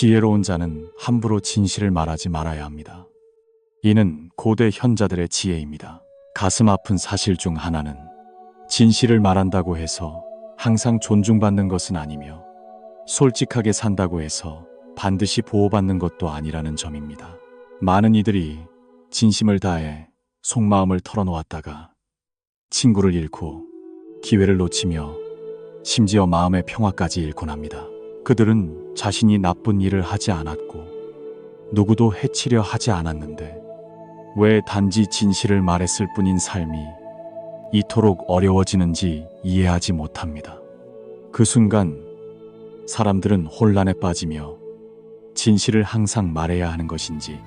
지혜로운 자는 함부로 진실을 말하지 말아야 합니다. 이는 고대 현자들의 지혜입니다. 가슴 아픈 사실 중 하나는 진실을 말한다고 해서 항상 존중받는 것은 아니며 솔직하게 산다고 해서 반드시 보호받는 것도 아니라는 점입니다. 많은 이들이 진심을 다해 속마음을 털어놓았다가 친구를 잃고 기회를 놓치며 심지어 마음의 평화까지 잃곤 합니다. 그들은 자신이 나쁜 일을 하지 않았고 누구도 해치려 하지 않았는데 왜 단지 진실을 말했을 뿐인 삶이 이토록 어려워지는지 이해하지 못합니다. 그 순간 사람들은 혼란에 빠지며 진실을 항상 말해야 하는 것인지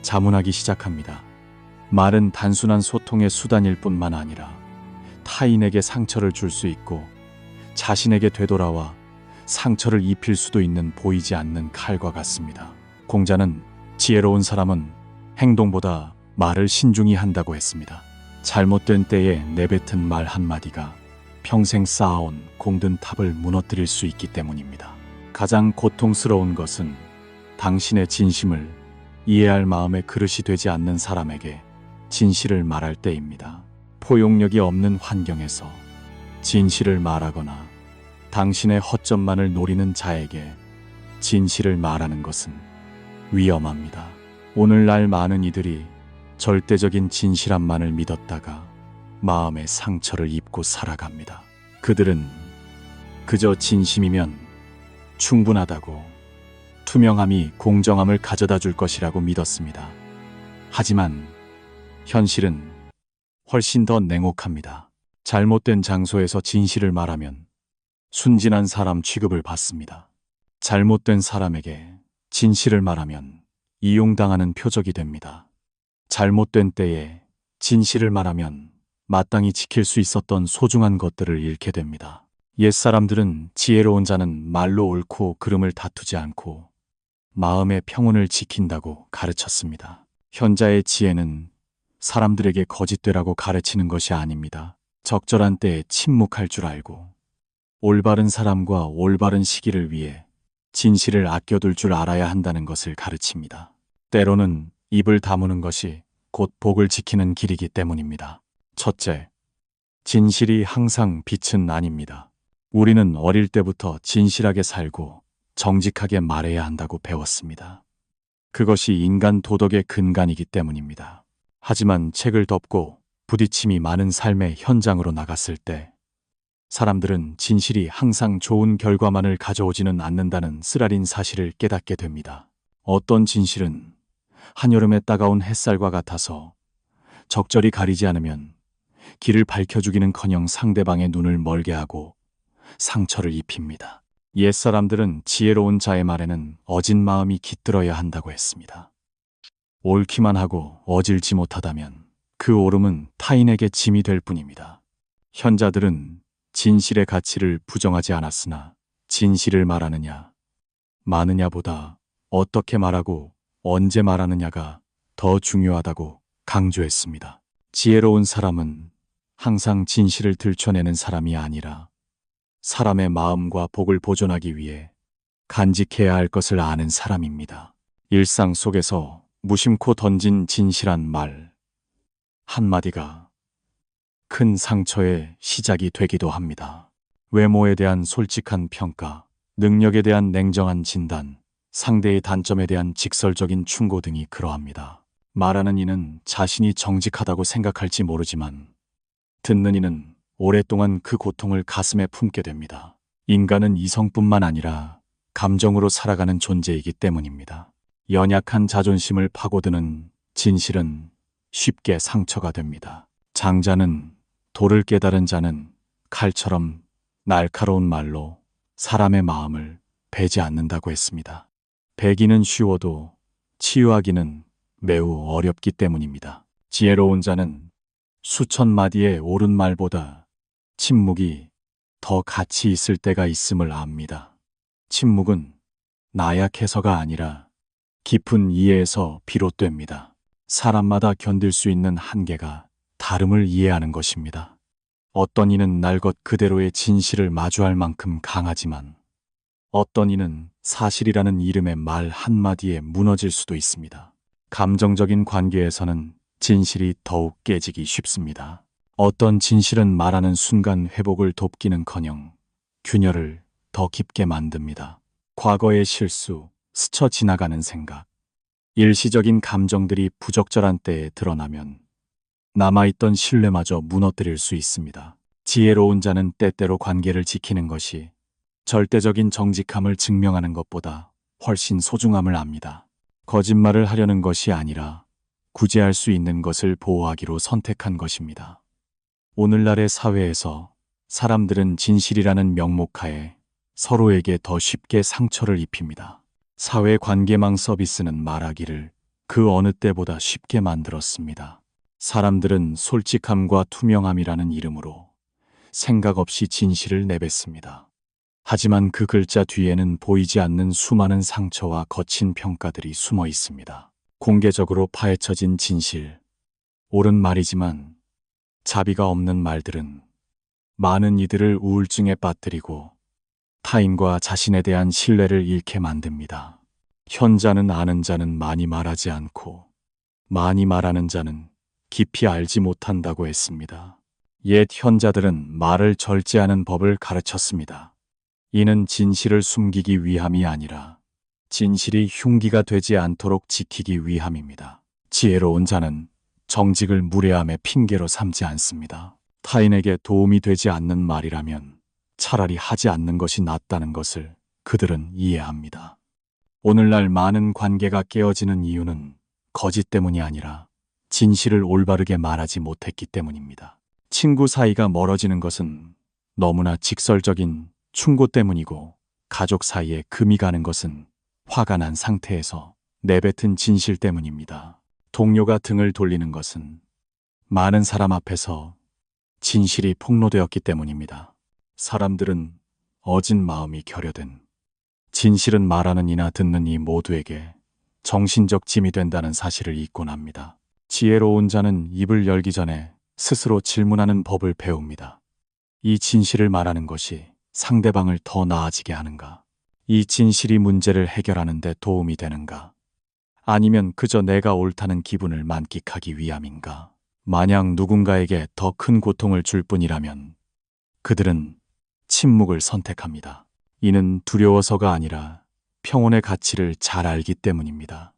자문하기 시작합니다. 말은 단순한 소통의 수단일 뿐만 아니라 타인에게 상처를 줄 수 있고 자신에게 되돌아와 상처를 입힐 수도 있는 보이지 않는 칼과 같습니다. 공자는 지혜로운 사람은 행동보다 말을 신중히 한다고 했습니다. 잘못된 때에 내뱉은 말 한마디가 평생 쌓아온 공든 탑을 무너뜨릴 수 있기 때문입니다. 가장 고통스러운 것은 당신의 진심을 이해할 마음의 그릇이 되지 않는 사람에게 진실을 말할 때입니다. 포용력이 없는 환경에서 진실을 말하거나 당신의 허점만을 노리는 자에게 진실을 말하는 것은 위험합니다. 오늘날 많은 이들이 절대적인 진실함만을 믿었다가 마음의 상처를 입고 살아갑니다. 그들은 그저 진심이면 충분하다고 투명함이 공정함을 가져다 줄 것이라고 믿었습니다. 하지만 현실은 훨씬 더 냉혹합니다. 잘못된 장소에서 진실을 말하면 순진한 사람 취급을 받습니다. 잘못된 사람에게 진실을 말하면 이용당하는 표적이 됩니다. 잘못된 때에 진실을 말하면 마땅히 지킬 수 있었던 소중한 것들을 잃게 됩니다. 옛사람들은 지혜로운 자는 말로 옳고 그름을 다투지 않고 마음의 평온을 지킨다고 가르쳤습니다. 현자의 지혜는 사람들에게 거짓되라고 가르치는 것이 아닙니다. 적절한 때에 침묵할 줄 알고 올바른 사람과 올바른 시기를 위해 진실을 아껴둘 줄 알아야 한다는 것을 가르칩니다. 때로는 입을 다무는 것이 곧 복을 지키는 길이기 때문입니다. 첫째, 진실이 항상 빛은 아닙니다. 우리는 어릴 때부터 진실하게 살고 정직하게 말해야 한다고 배웠습니다. 그것이 인간 도덕의 근간이기 때문입니다. 하지만 책을 덮고 부딪힘이 많은 삶의 현장으로 나갔을 때 사람들은 진실이 항상 좋은 결과만을 가져오지는 않는다는 쓰라린 사실을 깨닫게 됩니다. 어떤 진실은 한여름의 따가운 햇살과 같아서 적절히 가리지 않으면 길을 밝혀주기는커녕 상대방의 눈을 멀게 하고 상처를 입힙니다. 옛사람들은 지혜로운 자의 말에는 어진 마음이 깃들어야 한다고 했습니다. 옳기만 하고 어질지 못하다면 그 옳음은 타인에게 짐이 될 뿐입니다. 현자들은 진실의 가치를 부정하지 않았으나 진실을 말하느냐, 많으냐보다 어떻게 말하고 언제 말하느냐가 더 중요하다고 강조했습니다. 지혜로운 사람은 항상 진실을 들춰내는 사람이 아니라 사람의 마음과 복을 보존하기 위해 간직해야 할 것을 아는 사람입니다. 일상 속에서 무심코 던진 진실한 말 한마디가 큰 상처의 시작이 되기도 합니다. 외모에 대한 솔직한 평가, 능력에 대한 냉정한 진단, 상대의 단점에 대한 직설적인 충고 등이 그러합니다. 말하는 이는 자신이 정직하다고 생각할지 모르지만 듣는 이는 오랫동안 그 고통을 가슴에 품게 됩니다. 인간은 이성뿐만 아니라 감정으로 살아가는 존재이기 때문입니다. 연약한 자존심을 파고드는 진실은 쉽게 상처가 됩니다. 장자는 도를 깨달은 자는 칼처럼 날카로운 말로 사람의 마음을 베지 않는다고 했습니다. 베기는 쉬워도 치유하기는 매우 어렵기 때문입니다. 지혜로운 자는 수천 마디의 옳은 말보다 침묵이 더 가치 있을 때가 있음을 압니다. 침묵은 나약해서가 아니라 깊은 이해에서 비롯됩니다. 사람마다 견딜 수 있는 한계가 다름을 이해하는 것입니다. 어떤 이는 날 것 그대로의 진실을 마주할 만큼 강하지만 어떤 이는 사실이라는 이름의 말 한마디에 무너질 수도 있습니다. 감정적인 관계에서는 진실이 더욱 깨지기 쉽습니다. 어떤 진실은 말하는 순간 회복을 돕기는커녕 균열을 더 깊게 만듭니다. 과거의 실수, 스쳐 지나가는 생각, 일시적인 감정들이 부적절한 때에 드러나면 남아있던 신뢰마저 무너뜨릴 수 있습니다. 지혜로운 자는 때때로 관계를 지키는 것이 절대적인 정직함을 증명하는 것보다 훨씬 소중함을 압니다. 거짓말을 하려는 것이 아니라 구제할 수 있는 것을 보호하기로 선택한 것입니다. 오늘날의 사회에서 사람들은 진실이라는 명목하에 서로에게 더 쉽게 상처를 입힙니다. 사회관계망 서비스는 말하기를 그 어느 때보다 쉽게 만들었습니다. 사람들은 솔직함과 투명함이라는 이름으로 생각 없이 진실을 내뱉습니다. 하지만 그 글자 뒤에는 보이지 않는 수많은 상처와 거친 평가들이 숨어 있습니다. 공개적으로 파헤쳐진 진실, 옳은 말이지만 자비가 없는 말들은 많은 이들을 우울증에 빠뜨리고 타인과 자신에 대한 신뢰를 잃게 만듭니다. 현자는 아는 자는 많이 말하지 않고 많이 말하는 자는 깊이 알지 못한다고 했습니다. 옛 현자들은 말을 절제하는 법을 가르쳤습니다. 이는 진실을 숨기기 위함이 아니라 진실이 흉기가 되지 않도록 지키기 위함입니다. 지혜로운 자는 정직을 무례함의 핑계로 삼지 않습니다. 타인에게 도움이 되지 않는 말이라면 차라리 하지 않는 것이 낫다는 것을 그들은 이해합니다. 오늘날 많은 관계가 깨어지는 이유는 거짓 때문이 아니라 진실을 올바르게 말하지 못했기 때문입니다. 친구 사이가 멀어지는 것은 너무나 직설적인 충고 때문이고, 가족 사이에 금이 가는 것은 화가 난 상태에서 내뱉은 진실 때문입니다. 동료가 등을 돌리는 것은 많은 사람 앞에서 진실이 폭로되었기 때문입니다. 사람들은 어진 마음이 결여된 진실은 말하는 이나 듣는 이 모두에게 정신적 짐이 된다는 사실을 잊곤 합니다. 지혜로운 자는 입을 열기 전에 스스로 질문하는 법을 배웁니다. 이 진실을 말하는 것이 상대방을 더 나아지게 하는가? 이 진실이 문제를 해결하는 데 도움이 되는가? 아니면 그저 내가 옳다는 기분을 만끽하기 위함인가? 만약 누군가에게 더 큰 고통을 줄 뿐이라면 그들은 침묵을 선택합니다. 이는 두려워서가 아니라 평온의 가치를 잘 알기 때문입니다.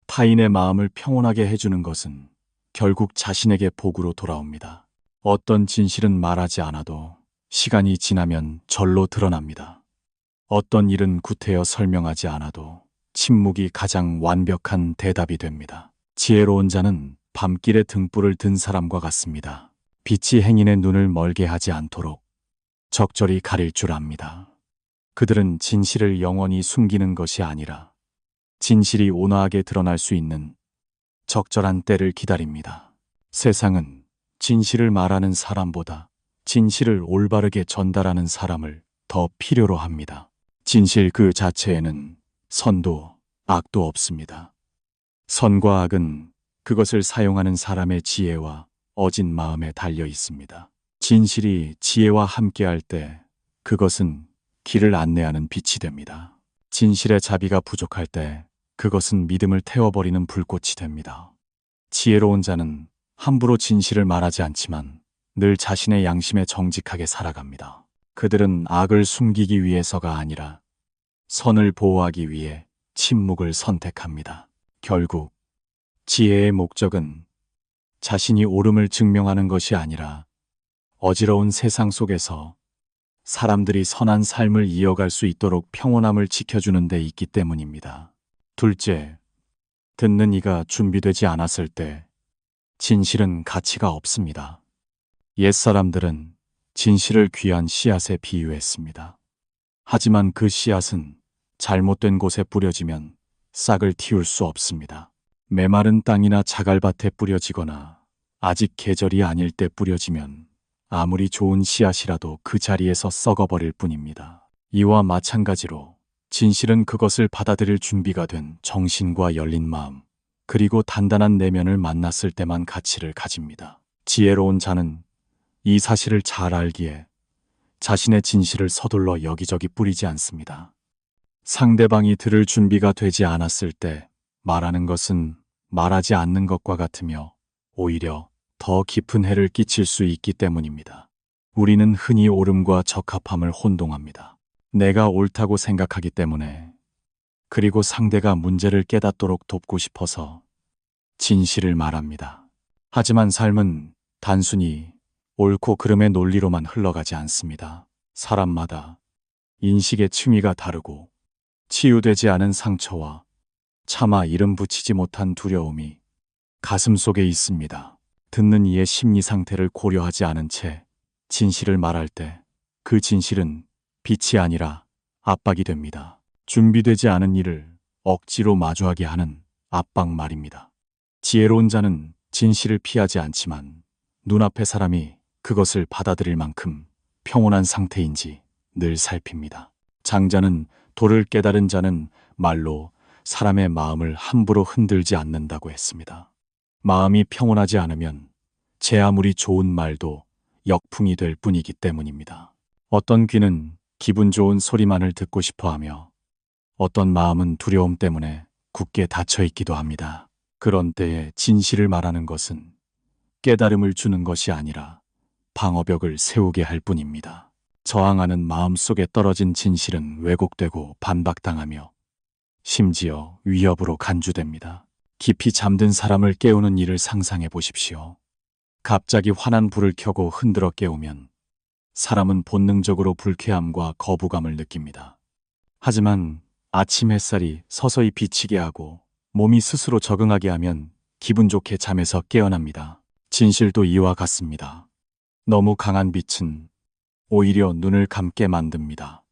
타인의 마음을 평온하게 해주는 것은 결국 자신에게 복으로 돌아옵니다. 어떤 진실은 말하지 않아도 시간이 지나면 절로 드러납니다. 어떤 일은 구태여 설명하지 않아도 침묵이 가장 완벽한 대답이 됩니다. 지혜로운 자는 밤길에 등불을 든 사람과 같습니다. 빛이 행인의 눈을 멀게 하지 않도록 적절히 가릴 줄 압니다. 그들은 진실을 영원히 숨기는 것이 아니라 진실이 온화하게 드러날 수 있는 적절한 때를 기다립니다. 세상은 진실을 말하는 사람보다 진실을 올바르게 전달하는 사람을 더 필요로 합니다. 진실 그 자체에는 선도 악도 없습니다. 선과 악은 그것을 사용하는 사람의 지혜와 어진 마음에 달려 있습니다. 진실이 지혜와 함께할 때 그것은 길을 안내하는 빛이 됩니다. 진실의 자비가 부족할 때 그것은 믿음을 태워버리는 불꽃이 됩니다. 지혜로운 자는 함부로 진실을 말하지 않지만 늘 자신의 양심에 정직하게 살아갑니다. 그들은 악을 숨기기 위해서가 아니라 선을 보호하기 위해 침묵을 선택합니다. 결국 지혜의 목적은 자신이 옳음을 증명하는 것이 아니라 어지러운 세상 속에서 사람들이 선한 삶을 이어갈 수 있도록 평온함을 지켜주는 데 있기 때문입니다. 둘째, 듣는 이가 준비되지 않았을 때 진실은 가치가 없습니다. 옛사람들은 진실을 귀한 씨앗에 비유했습니다. 하지만 그 씨앗은 잘못된 곳에 뿌려지면 싹을 틔울 수 없습니다. 메마른 땅이나 자갈밭에 뿌려지거나 아직 계절이 아닐 때 뿌려지면 아무리 좋은 씨앗이라도 그 자리에서 썩어버릴 뿐입니다. 이와 마찬가지로 진실은 그것을 받아들일 준비가 된 정신과 열린 마음, 그리고 단단한 내면을 만났을 때만 가치를 가집니다. 지혜로운 자는 이 사실을 잘 알기에 자신의 진실을 서둘러 여기저기 뿌리지 않습니다. 상대방이 들을 준비가 되지 않았을 때 말하는 것은 말하지 않는 것과 같으며 오히려 더 깊은 해를 끼칠 수 있기 때문입니다. 우리는 흔히 옳음과 적합함을 혼동합니다. 내가 옳다고 생각하기 때문에, 그리고 상대가 문제를 깨닫도록 돕고 싶어서 진실을 말합니다. 하지만 삶은 단순히 옳고 그름의 논리로만 흘러가지 않습니다. 사람마다 인식의 층위가 다르고 치유되지 않은 상처와 차마 이름 붙이지 못한 두려움이 가슴 속에 있습니다. 듣는 이의 심리 상태를 고려하지 않은 채 진실을 말할 때 그 진실은 빛이 아니라 압박이 됩니다. 준비되지 않은 일을 억지로 마주하게 하는 압박 말입니다. 지혜로운 자는 진실을 피하지 않지만 눈앞의 사람이 그것을 받아들일 만큼 평온한 상태인지 늘 살핍니다. 장자는 도를 깨달은 자는 말로 사람의 마음을 함부로 흔들지 않는다고 했습니다. 마음이 평온하지 않으면 제 아무리 좋은 말도 역풍이 될 뿐이기 때문입니다. 어떤 귀는 기분 좋은 소리만을 듣고 싶어 하며 어떤 마음은 두려움 때문에 굳게 닫혀 있기도 합니다. 그런 때에 진실을 말하는 것은 깨달음을 주는 것이 아니라 방어벽을 세우게 할 뿐입니다. 저항하는 마음 속에 떨어진 진실은 왜곡되고 반박당하며 심지어 위협으로 간주됩니다. 깊이 잠든 사람을 깨우는 일을 상상해 보십시오. 갑자기 환한 불을 켜고 흔들어 깨우면 사람은 본능적으로 불쾌함과 거부감을 느낍니다. 하지만 아침 햇살이 서서히 비치게 하고 몸이 스스로 적응하게 하면 기분 좋게 잠에서 깨어납니다. 진실도 이와 같습니다. 너무 강한 빛은 오히려 눈을 감게 만듭니다.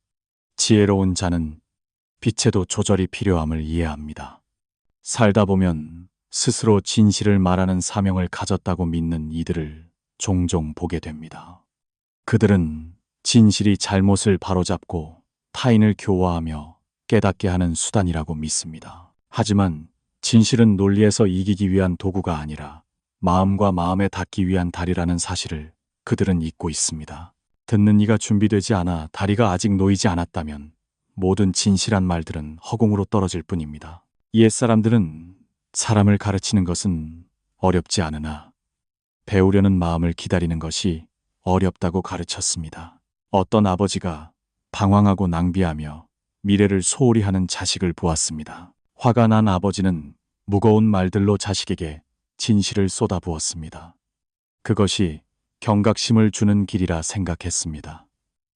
지혜로운 자는 빛에도 조절이 필요함을 이해합니다. 살다 보면 스스로 진실을 말하는 사명을 가졌다고 믿는 이들을 종종 보게 됩니다. 그들은 진실이 잘못을 바로잡고 타인을 교화하며 깨닫게 하는 수단이라고 믿습니다. 하지만 진실은 논리에서 이기기 위한 도구가 아니라 마음과 마음에 닿기 위한 다리라는 사실을 그들은 잊고 있습니다. 듣는 이가 준비되지 않아 다리가 아직 놓이지 않았다면 모든 진실한 말들은 허공으로 떨어질 뿐입니다. 옛사람들은 사람을 가르치는 것은 어렵지 않으나 배우려는 마음을 기다리는 것이 어렵다고 가르쳤습니다. 어떤 아버지가 방황하고 낭비하며 미래를 소홀히 하는 자식을 보았습니다. 화가 난 아버지는 무거운 말들로 자식에게 진실을 쏟아부었습니다. 그것이 경각심을 주는 길이라 생각했습니다.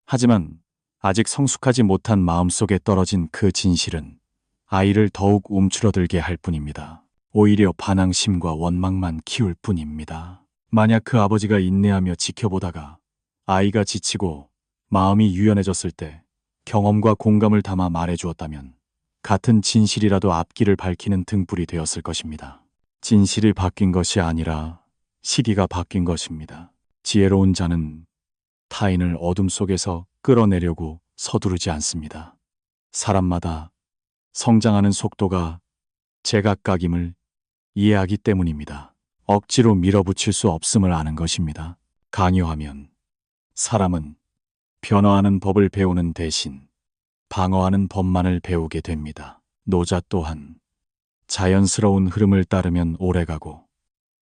하지만 아직 성숙하지 못한 마음속에 떨어진 그 진실은 아이를 더욱 움츠러들게 할 뿐입니다. 오히려 반항심과 원망만 키울 뿐입니다. 만약 그 아버지가 인내하며 지켜보다가 아이가 지치고 마음이 유연해졌을 때 경험과 공감을 담아 말해주었다면 같은 진실이라도 앞길을 밝히는 등불이 되었을 것입니다. 진실이 바뀐 것이 아니라 시기가 바뀐 것입니다. 지혜로운 자는 타인을 어둠 속에서 끌어내려고 서두르지 않습니다. 사람마다 성장하는 속도가 제각각임을 이해하기 때문입니다. 억지로 밀어붙일 수 없음을 아는 것입니다. 강요하면 사람은 변화하는 법을 배우는 대신 방어하는 법만을 배우게 됩니다. 노자 또한 자연스러운 흐름을 따르면 오래가고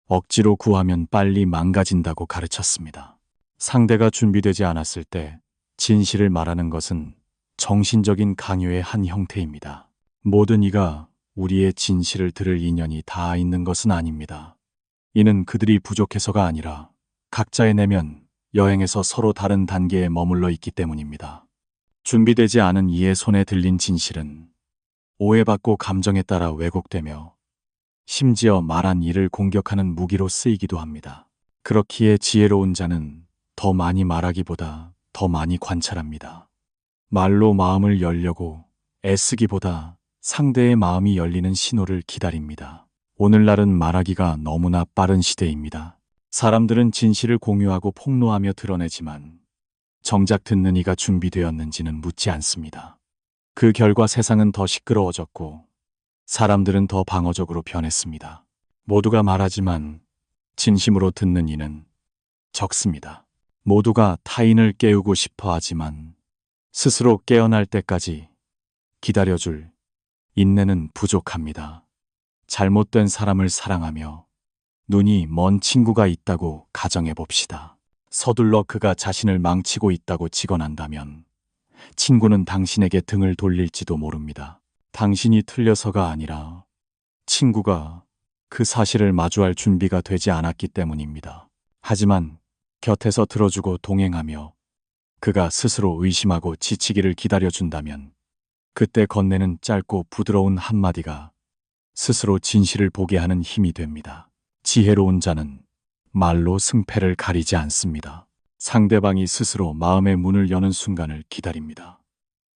억지로 구하면 빨리 망가진다고 가르쳤습니다. 상대가 준비되지 않았을 때 진실을 말하는 것은 정신적인 강요의 한 형태입니다. 모든 이가 우리의 진실을 들을 인연이 다 있는 것은 아닙니다. 이는 그들이 부족해서가 아니라 각자의 내면 여행에서 서로 다른 단계에 머물러 있기 때문입니다. 준비되지 않은 이의 손에 들린 진실은 오해받고 감정에 따라 왜곡되며 심지어 말한 이를 공격하는 무기로 쓰이기도 합니다. 그렇기에 지혜로운 자는 더 많이 말하기보다 더 많이 관찰합니다. 말로 마음을 열려고 애쓰기보다 상대의 마음이 열리는 신호를 기다립니다. 오늘날은 말하기가 너무나 빠른 시대입니다. 사람들은 진실을 공유하고 폭로하며 드러내지만 정작 듣는 이가 준비되었는지는 묻지 않습니다. 그 결과 세상은 더 시끄러워졌고 사람들은 더 방어적으로 변했습니다. 모두가 말하지만 진심으로 듣는 이는 적습니다. 모두가 타인을 깨우고 싶어 하지만 스스로 깨어날 때까지 기다려줄 인내는 부족합니다. 잘못된 사람을 사랑하며 눈이 먼 친구가 있다고 가정해 봅시다. 서둘러 그가 자신을 망치고 있다고 직언한다면 친구는 당신에게 등을 돌릴지도 모릅니다. 당신이 틀려서가 아니라 친구가 그 사실을 마주할 준비가 되지 않았기 때문입니다. 하지만 곁에서 들어주고 동행하며 그가 스스로 의심하고 지치기를 기다려준다면 그때 건네는 짧고 부드러운 한마디가 스스로 진실을 보게 하는 힘이 됩니다. 지혜로운 자는 말로 승패를 가리지 않습니다. 상대방이 스스로 마음의 문을 여는 순간을 기다립니다.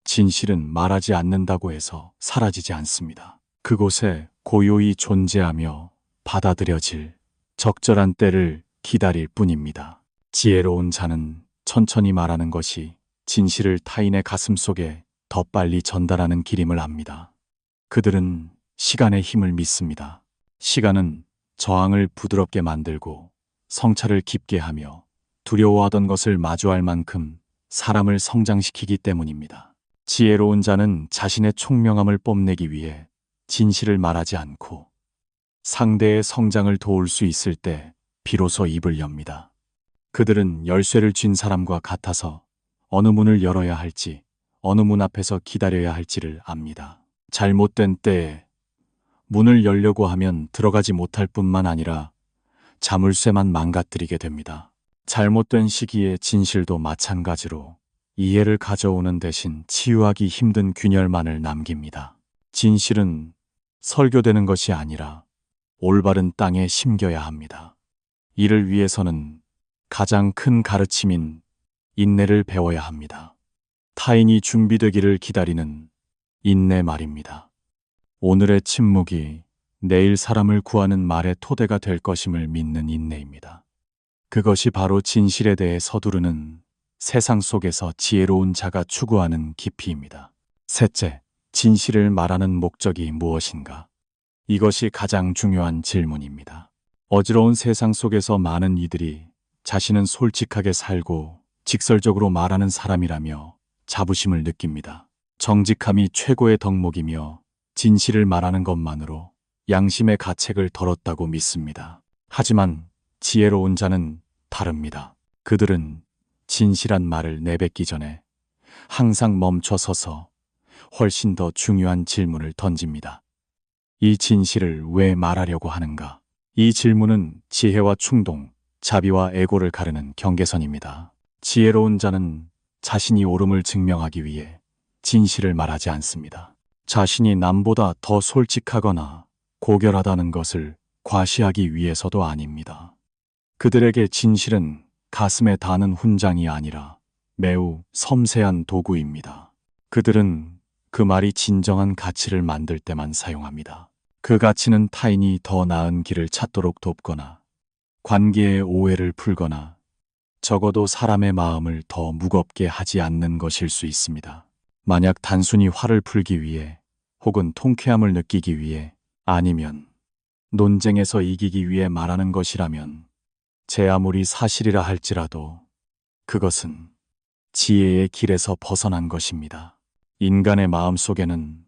진실은 말하지 않는다고 해서 사라지지 않습니다. 그곳에 고요히 존재하며 받아들여질 적절한 때를 기다릴 뿐입니다. 지혜로운 자는 천천히 말하는 것이 진실을 타인의 가슴 속에 더 빨리 전달하는 길임을 압니다. 그들은 시간의 힘을 믿습니다. 시간은 저항을 부드럽게 만들고 성찰을 깊게 하며 두려워하던 것을 마주할 만큼 사람을 성장시키기 때문입니다. 지혜로운 자는 자신의 총명함을 뽐내기 위해 진실을 말하지 않고 상대의 성장을 도울 수 있을 때 비로소 입을 엽니다. 그들은 열쇠를 쥔 사람과 같아서 어느 문을 열어야 할지, 어느 문 앞에서 기다려야 할지를 압니다. 잘못된 때에 문을 열려고 하면 들어가지 못할 뿐만 아니라 자물쇠만 망가뜨리게 됩니다. 잘못된 시기에 진실도 마찬가지로 이해를 가져오는 대신 치유하기 힘든 균열만을 남깁니다. 진실은 설교되는 것이 아니라 올바른 땅에 심겨야 합니다. 이를 위해서는 가장 큰 가르침인 인내를 배워야 합니다. 타인이 준비되기를 기다리는 인내 말입니다. 오늘의 침묵이 내일 사람을 구하는 말의 토대가 될 것임을 믿는 인내입니다. 그것이 바로 진실에 대해 서두르는 세상 속에서 지혜로운 자가 추구하는 깊이입니다. 셋째, 진실을 말하는 목적이 무엇인가? 이것이 가장 중요한 질문입니다. 어지러운 세상 속에서 많은 이들이 자신은 솔직하게 살고 직설적으로 말하는 사람이라며 자부심을 느낍니다. 정직함이 최고의 덕목이며 진실을 말하는 것만으로 양심의 가책을 덜었다고 믿습니다. 하지만 지혜로운 자는 다릅니다. 그들은 진실한 말을 내뱉기 전에 항상 멈춰 서서 훨씬 더 중요한 질문을 던집니다. 이 진실을 왜 말하려고 하는가? 이 질문은 지혜와 충동, 자비와 애고를 가르는 경계선입니다. 지혜로운 자는 자신이 옳음을 증명하기 위해 진실을 말하지 않습니다. 자신이 남보다 더 솔직하거나 고결하다는 것을 과시하기 위해서도 아닙니다. 그들에게 진실은 가슴에 닿는 훈장이 아니라 매우 섬세한 도구입니다. 그들은 그 말이 진정한 가치를 만들 때만 사용합니다. 그 가치는 타인이 더 나은 길을 찾도록 돕거나 관계의 오해를 풀거나 적어도 사람의 마음을 더 무겁게 하지 않는 것일 수 있습니다. 만약 단순히 화를 풀기 위해 혹은 통쾌함을 느끼기 위해 아니면 논쟁에서 이기기 위해 말하는 것이라면 제 아무리 사실이라 할지라도 그것은 지혜의 길에서 벗어난 것입니다. 인간의 마음 속에는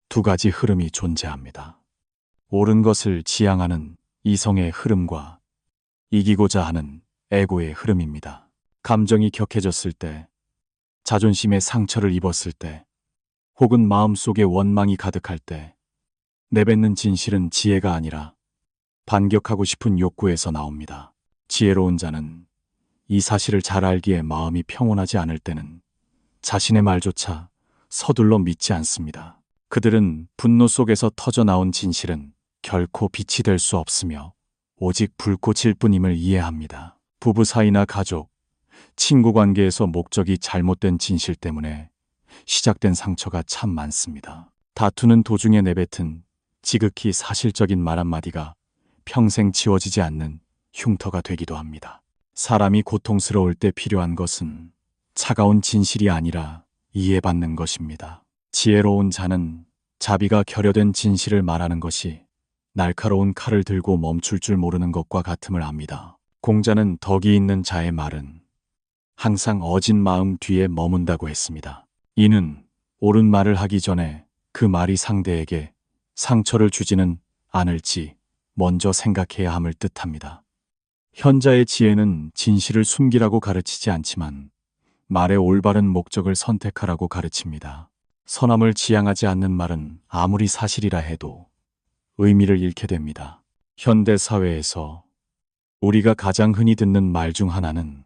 두 가지 흐름이 존재합니다. 옳은 것을 지향하는 이성의 흐름과 이기고자 하는 애고의 흐름입니다. 감정이 격해졌을 때, 자존심의 상처를 입었을 때, 혹은 마음속에 원망이 가득할 때 내뱉는 진실은 지혜가 아니라 반격하고 싶은 욕구에서 나옵니다. 지혜로운 자는 이 사실을 잘 알기에 마음이 평온하지 않을 때는 자신의 말조차 서둘러 믿지 않습니다. 그들은 분노 속에서 터져나온 진실은 결코 빛이 될 수 없으며 오직 불꽃일 뿐임을 이해합니다. 부부 사이나 가족, 친구 관계에서 목적이 잘못된 진실 때문에 시작된 상처가 참 많습니다. 다투는 도중에 내뱉은 지극히 사실적인 말 한마디가 평생 지워지지 않는 흉터가 되기도 합니다. 사람이 고통스러울 때 필요한 것은 차가운 진실이 아니라 이해받는 것입니다. 지혜로운 자는 자비가 결여된 진실을 말하는 것이 날카로운 칼을 들고 멈출 줄 모르는 것과 같음을 압니다. 공자는 덕이 있는 자의 말은 항상 어진 마음 뒤에 머문다고 했습니다. 이는 옳은 말을 하기 전에 그 말이 상대에게 상처를 주지는 않을지 먼저 생각해야 함을 뜻합니다. 현자의 지혜는 진실을 숨기라고 가르치지 않지만 말의 올바른 목적을 선택하라고 가르칩니다. 선함을 지향하지 않는 말은 아무리 사실이라 해도 의미를 잃게 됩니다. 현대 사회에서 우리가 가장 흔히 듣는 말 중 하나는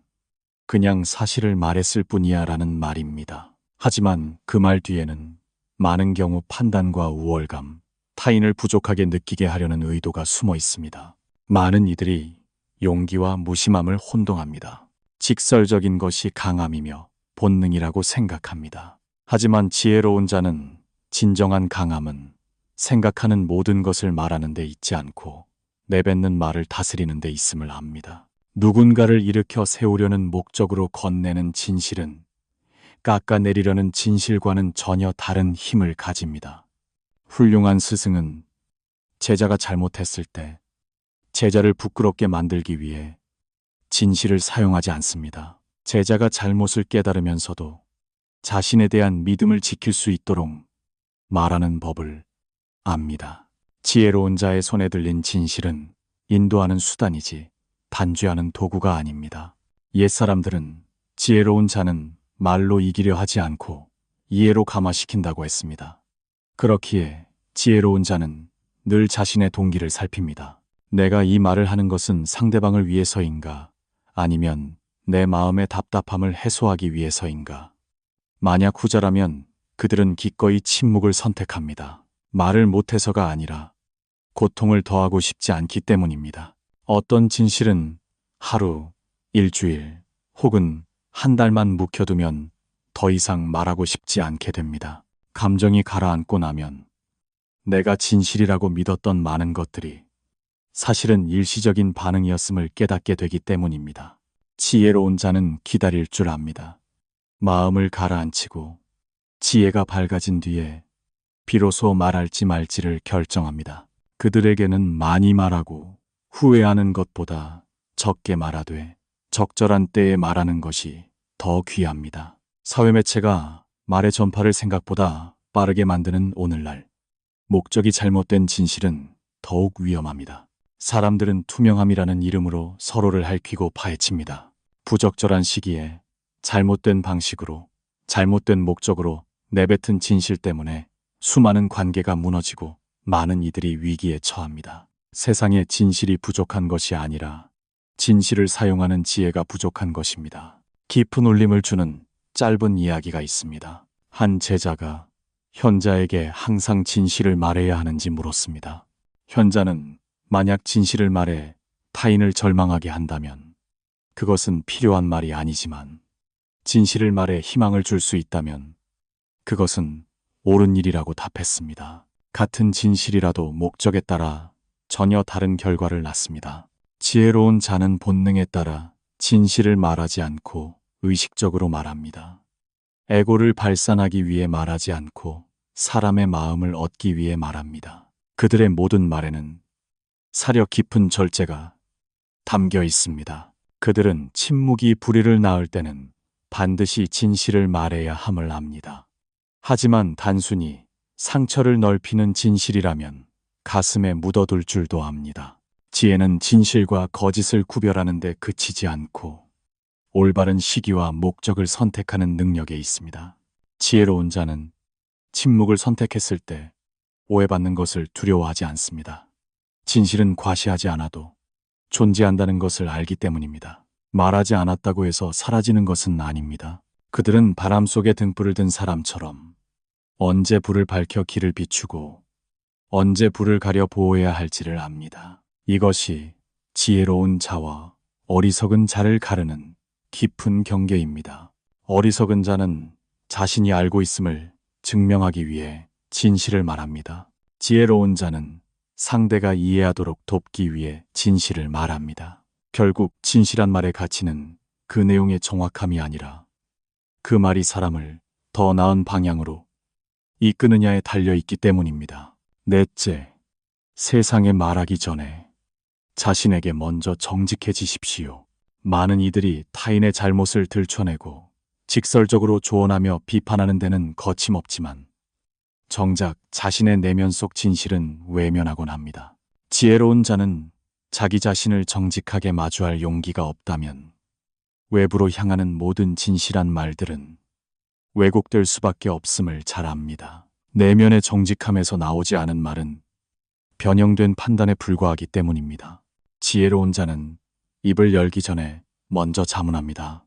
그냥 사실을 말했을 뿐이야 라는 말입니다. 하지만 그 말 뒤에는 많은 경우 판단과 우월감, 타인을 부족하게 느끼게 하려는 의도가 숨어 있습니다. 많은 이들이 용기와 무심함을 혼동합니다. 직설적인 것이 강함이며 본능이라고 생각합니다. 하지만 지혜로운 자는 진정한 강함은 생각하는 모든 것을 말하는 데 있지 않고 내뱉는 말을 다스리는 데 있음을 압니다. 누군가를 일으켜 세우려는 목적으로 건네는 진실은 깎아내리려는 진실과는 전혀 다른 힘을 가집니다. 훌륭한 스승은 제자가 잘못했을 때 제자를 부끄럽게 만들기 위해 진실을 사용하지 않습니다. 제자가 잘못을 깨달으면서도 자신에 대한 믿음을 지킬 수 있도록 말하는 법을 압니다. 지혜로운 자의 손에 들린 진실은 인도하는 수단이지 단죄하는 도구가 아닙니다. 옛사람들은 지혜로운 자는 말로 이기려 하지 않고 이해로 감화시킨다고 했습니다. 그렇기에 지혜로운 자는 늘 자신의 동기를 살핍니다. 내가 이 말을 하는 것은 상대방을 위해서인가? 아니면 내 마음의 답답함을 해소하기 위해서인가? 만약 후자라면 그들은 기꺼이 침묵을 선택합니다. 말을 못해서가 아니라 고통을 더하고 싶지 않기 때문입니다. 어떤 진실은 하루, 일주일 혹은 한 달만 묵혀두면 더 이상 말하고 싶지 않게 됩니다. 감정이 가라앉고 나면 내가 진실이라고 믿었던 많은 것들이 사실은 일시적인 반응이었음을 깨닫게 되기 때문입니다. 지혜로운 자는 기다릴 줄 압니다. 마음을 가라앉히고 지혜가 밝아진 뒤에 비로소 말할지 말지를 결정합니다. 그들에게는 많이 말하고 후회하는 것보다 적게 말하되 적절한 때에 말하는 것이 더 귀합니다. 사회매체가 말의 전파를 생각보다 빠르게 만드는 오늘날, 목적이 잘못된 진실은 더욱 위험합니다. 사람들은 투명함이라는 이름으로 서로를 핥히고 파헤칩니다. 부적절한 시기에 잘못된 방식으로 잘못된 목적으로 내뱉은 진실 때문에 수많은 관계가 무너지고 많은 이들이 위기에 처합니다. 세상에 진실이 부족한 것이 아니라 진실을 사용하는 지혜가 부족한 것입니다. 깊은 울림을 주는 짧은 이야기가 있습니다. 한 제자가 현자에게 항상 진실을 말해야 하는지 물었습니다. 현자는 만약 진실을 말해 타인을 절망하게 한다면 그것은 필요한 말이 아니지만 진실을 말해 희망을 줄 수 있다면 그것은 옳은 일이라고 답했습니다. 같은 진실이라도 목적에 따라 전혀 다른 결과를 낳습니다. 지혜로운 자는 본능에 따라 진실을 말하지 않고 의식적으로 말합니다. 에고를 발산하기 위해 말하지 않고 사람의 마음을 얻기 위해 말합니다. 그들의 모든 말에는 사려 깊은 절제가 담겨 있습니다. 그들은 침묵이 불의를 낳을 때는 반드시 진실을 말해야 함을 압니다. 하지만 단순히 상처를 넓히는 진실이라면 가슴에 묻어둘 줄도 압니다. 지혜는 진실과 거짓을 구별하는 데 그치지 않고 올바른 시기와 목적을 선택하는 능력에 있습니다. 지혜로운 자는 침묵을 선택했을 때 오해받는 것을 두려워하지 않습니다. 진실은 과시하지 않아도 존재한다는 것을 알기 때문입니다. 말하지 않았다고 해서 사라지는 것은 아닙니다. 그들은 바람 속에 등불을 든 사람처럼 언제 불을 밝혀 길을 비추고 언제 불을 가려 보호해야 할지를 압니다. 이것이 지혜로운 자와 어리석은 자를 가르는 깊은 경계입니다. 어리석은 자는 자신이 알고 있음을 증명하기 위해 진실을 말합니다. 지혜로운 자는 상대가 이해하도록 돕기 위해 진실을 말합니다. 결국 진실한 말의 가치는 그 내용의 정확함이 아니라 그 말이 사람을 더 나은 방향으로 이끄느냐에 달려있기 때문입니다. 넷째, 세상에 말하기 전에 자신에게 먼저 정직해지십시오. 많은 이들이 타인의 잘못을 들춰내고 직설적으로 조언하며 비판하는 데는 거침없지만 정작 자신의 내면 속 진실은 외면하곤 합니다. 지혜로운 자는 자기 자신을 정직하게 마주할 용기가 없다면 외부로 향하는 모든 진실한 말들은 왜곡될 수밖에 없음을 잘 압니다. 내면의 정직함에서 나오지 않은 말은 변형된 판단에 불과하기 때문입니다. 지혜로운 자는 입을 열기 전에 먼저 자문합니다.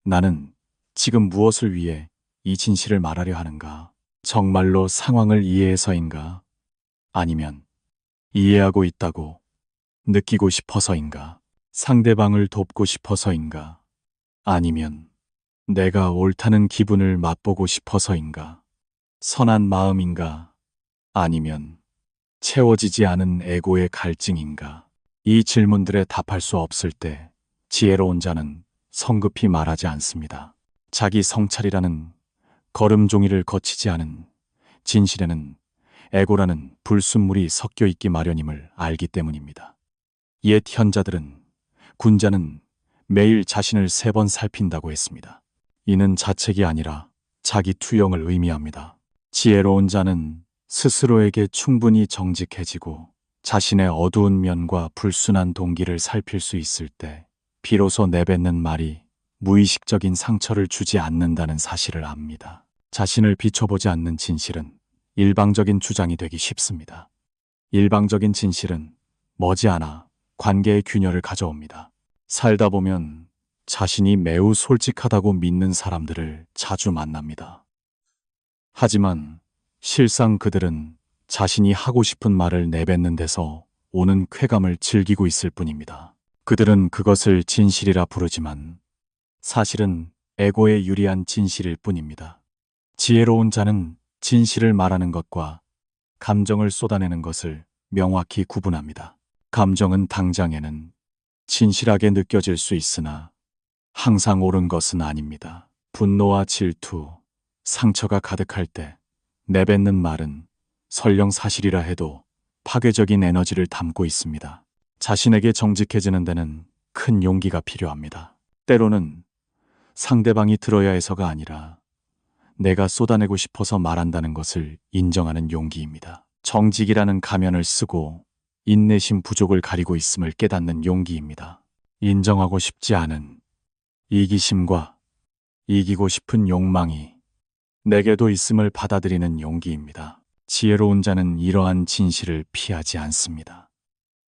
나는 지금 무엇을 위해 이 진실을 말하려 하는가? 정말로 상황을 이해해서인가? 아니면 이해하고 있다고 느끼고 싶어서인가? 상대방을 돕고 싶어서인가? 아니면 내가 옳다는 기분을 맛보고 싶어서인가? 선한 마음인가? 아니면 채워지지 않은 에고의 갈증인가? 이 질문들에 답할 수 없을 때 지혜로운 자는 성급히 말하지 않습니다. 자기 성찰이라는 걸음종이를 거치지 않은 진실에는 에고라는 불순물이 섞여 있기 마련임을 알기 때문입니다. 옛 현자들은 군자는 매일 자신을 3번 살핀다고 했습니다. 이는 자책이 아니라 자기 투영을 의미합니다. 지혜로운 자는 스스로에게 충분히 정직해지고 자신의 어두운 면과 불순한 동기를 살필 수 있을 때 비로소 내뱉는 말이 무의식적인 상처를 주지 않는다는 사실을 압니다. 자신을 비춰보지 않는 진실은 일방적인 주장이 되기 쉽습니다. 일방적인 진실은 머지않아 관계의 균열을 가져옵니다. 살다 보면 자신이 매우 솔직하다고 믿는 사람들을 자주 만납니다. 하지만 실상 그들은 자신이 하고 싶은 말을 내뱉는 데서 오는 쾌감을 즐기고 있을 뿐입니다. 그들은 그것을 진실이라 부르지만 사실은 에고에 유리한 진실일 뿐입니다. 지혜로운 자는 진실을 말하는 것과 감정을 쏟아내는 것을 명확히 구분합니다. 감정은 당장에는 진실하게 느껴질 수 있으나 항상 옳은 것은 아닙니다. 분노와 질투, 상처가 가득할 때 내뱉는 말은 설령 사실이라 해도 파괴적인 에너지를 담고 있습니다. 자신에게 정직해지는 데는 큰 용기가 필요합니다. 때로는 상대방이 들어야 해서가 아니라 내가 쏟아내고 싶어서 말한다는 것을 인정하는 용기입니다. 정직이라는 가면을 쓰고 인내심 부족을 가리고 있음을 깨닫는 용기입니다. 인정하고 싶지 않은 이기심과 이기고 싶은 욕망이 내게도 있음을 받아들이는 용기입니다. 지혜로운 자는 이러한 진실을 피하지 않습니다.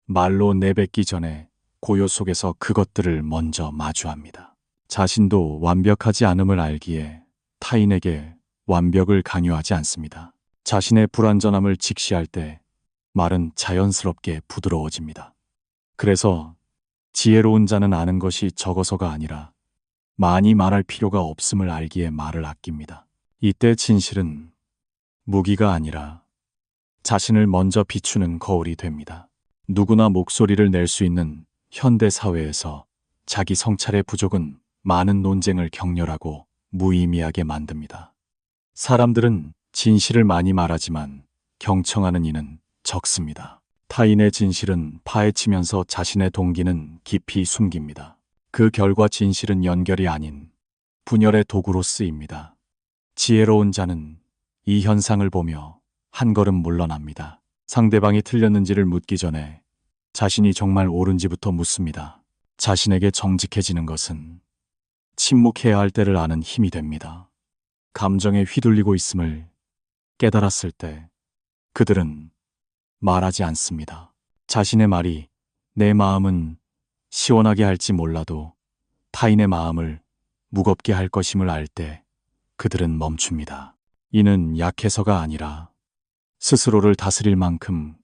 말로 내뱉기 전에 고요 속에서 그것들을 먼저 마주합니다. 자신도 완벽하지 않음을 알기에 타인에게 완벽을 강요하지 않습니다. 자신의 불완전함을 직시할 때 말은 자연스럽게 부드러워집니다. 그래서 지혜로운 자는 아는 것이 적어서가 아니라 많이 말할 필요가 없음을 알기에 말을 아낍니다. 이때 진실은 무기가 아니라 자신을 먼저 비추는 거울이 됩니다. 누구나 목소리를 낼 수 있는 현대 사회에서 자기 성찰의 부족은 많은 논쟁을 격렬하고 무의미하게 만듭니다. 사람들은 진실을 많이 말하지만 경청하는 이는 적습니다. 타인의 진실은 파헤치면서 자신의 동기는 깊이 숨깁니다. 그 결과 진실은 연결이 아닌 분열의 도구로 쓰입니다. 지혜로운 자는 이 현상을 보며 한 걸음 물러납니다. 상대방이 틀렸는지를 묻기 전에 자신이 정말 옳은지부터 묻습니다. 자신에게 정직해지는 것은 침묵해야 할 때를 아는 힘이 됩니다. 감정에 휘둘리고 있음을 깨달았을 때 그들은 말하지 않습니다. 자신의 말이 내 마음은 시원하게 할지 몰라도 타인의 마음을 무겁게 할 것임을 알 때 그들은 멈춥니다. 이는 약해서가 아니라 스스로를 다스릴 만큼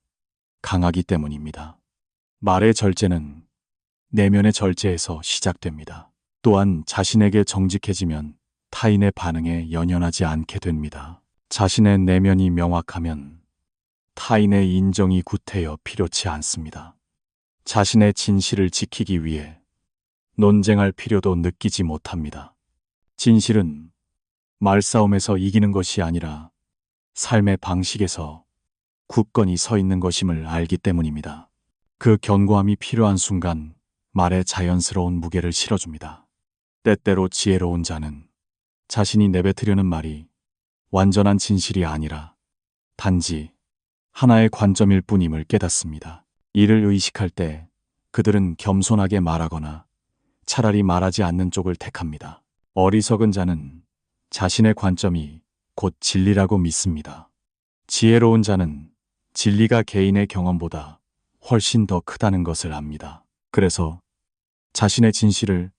강하기 때문입니다. 말의 절제는 내면의 절제에서 시작됩니다. 또한 자신에게 정직해지면 타인의 반응에 연연하지 않게 됩니다. 자신의 내면이 명확하면 타인의 인정이 구태여 필요치 않습니다. 자신의 진실을 지키기 위해 논쟁할 필요도 느끼지 못합니다. 진실은 말싸움에서 이기는 것이 아니라 삶의 방식에서 굳건히 서 있는 것임을 알기 때문입니다. 그 견고함이 필요한 순간 말에 자연스러운 무게를 실어줍니다. 때때로 지혜로운 자는 자신이 내뱉으려는 말이 완전한 진실이 아니라 단지 하나의 관점일 뿐임을 깨닫습니다. 이를 의식할 때 그들은 겸손하게 말하거나 차라리 말하지 않는 쪽을 택합니다. 어리석은 자는 자신의 관점이 곧 진리라고 믿습니다. 지혜로운 자는 진리가 개인의 경험보다 훨씬 더 크다는 것을 압니다. 그래서 자신의 진실을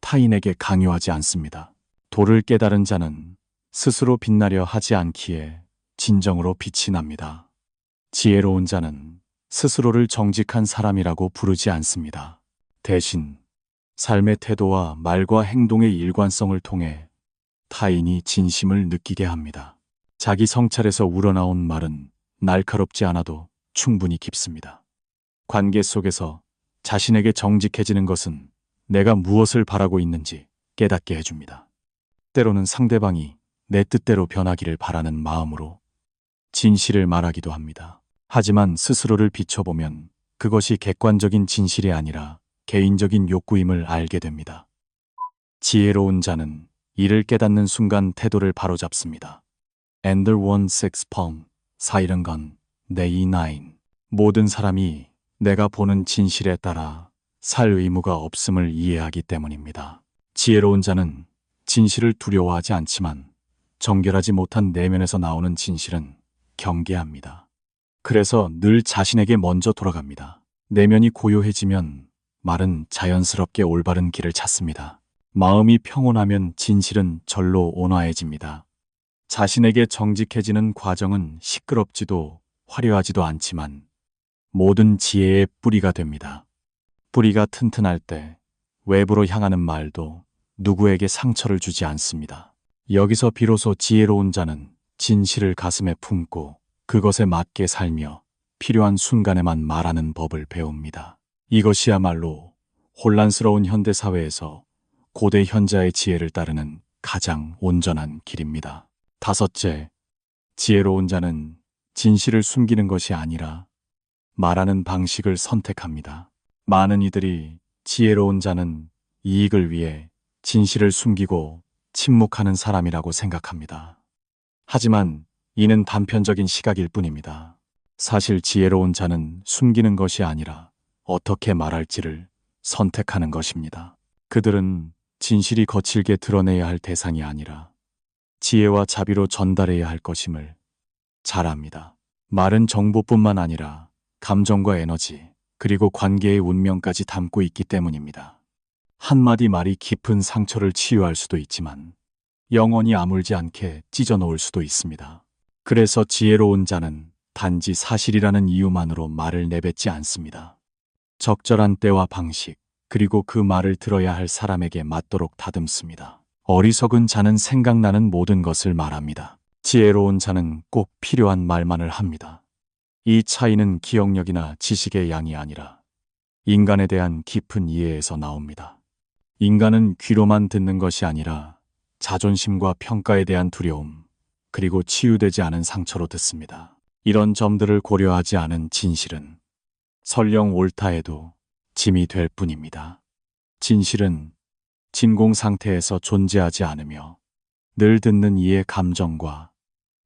타인에게 강요하지 않습니다. 도를 깨달은 자는 스스로 빛나려 하지 않기에 진정으로 빛이 납니다. 지혜로운 자는 스스로를 정직한 사람이라고 부르지 않습니다. 대신 삶의 태도와 말과 행동의 일관성을 통해 타인이 진심을 느끼게 합니다. 자기 성찰에서 우러나온 말은 날카롭지 않아도 충분히 깊습니다. 관계 속에서 자신에게 정직해지는 것은 내가 무엇을 바라고 있는지 깨닫게 해줍니다. 때로는 상대방이 내 뜻대로 변하기를 바라는 마음으로 진실을 말하기도 합니다. 하지만 스스로를 비춰보면 그것이 객관적인 진실이 아니라 개인적인 욕구임을 알게 됩니다. 지혜로운 자는 이를 깨닫는 순간 태도를 바로잡습니다. Ender 16번 사이런건 네이9 모든 사람이 내가 보는 진실에 따라 살 의무가 없음을 이해하기 때문입니다. 지혜로운 자는 진실을 두려워하지 않지만 정결하지 못한 내면에서 나오는 진실은 경계합니다. 그래서 늘 자신에게 먼저 돌아갑니다. 내면이 고요해지면 말은 자연스럽게 올바른 길을 찾습니다. 마음이 평온하면 진실은 절로 온화해집니다. 자신에게 정직해지는 과정은 시끄럽지도 화려하지도 않지만 모든 지혜의 뿌리가 됩니다. 뿌리가 튼튼할 때 외부로 향하는 말도 누구에게 상처를 주지 않습니다. 여기서 비로소 지혜로운 자는 진실을 가슴에 품고 그것에 맞게 살며 필요한 순간에만 말하는 법을 배웁니다. 이것이야말로 혼란스러운 현대사회에서 고대 현자의 지혜를 따르는 가장 온전한 길입니다. 다섯째, 지혜로운 자는 진실을 숨기는 것이 아니라 말하는 방식을 선택합니다. 많은 이들이 지혜로운 자는 이익을 위해 진실을 숨기고 침묵하는 사람이라고 생각합니다. 하지만 이는 단편적인 시각일 뿐입니다. 사실 지혜로운 자는 숨기는 것이 아니라 어떻게 말할지를 선택하는 것입니다. 그들은 진실이 거칠게 드러내야 할 대상이 아니라 지혜와 자비로 전달해야 할 것임을 잘 압니다. 말은 정보뿐만 아니라 감정과 에너지, 그리고 관계의 운명까지 담고 있기 때문입니다. 한마디 말이 깊은 상처를 치유할 수도 있지만 영원히 아물지 않게 찢어놓을 수도 있습니다. 그래서 지혜로운 자는 단지 사실이라는 이유만으로 말을 내뱉지 않습니다. 적절한 때와 방식, 그리고 그 말을 들어야 할 사람에게 맞도록 다듬습니다. 어리석은 자는 생각나는 모든 것을 말합니다. 지혜로운 자는 꼭 필요한 말만을 합니다. 이 차이는 기억력이나 지식의 양이 아니라 인간에 대한 깊은 이해에서 나옵니다. 인간은 귀로만 듣는 것이 아니라 자존심과 평가에 대한 두려움, 그리고 치유되지 않은 상처로 듣습니다. 이런 점들을 고려하지 않은 진실은 설령 옳다 해도 짐이 될 뿐입니다. 진실은 진공 상태에서 존재하지 않으며 늘 듣는 이의 감정과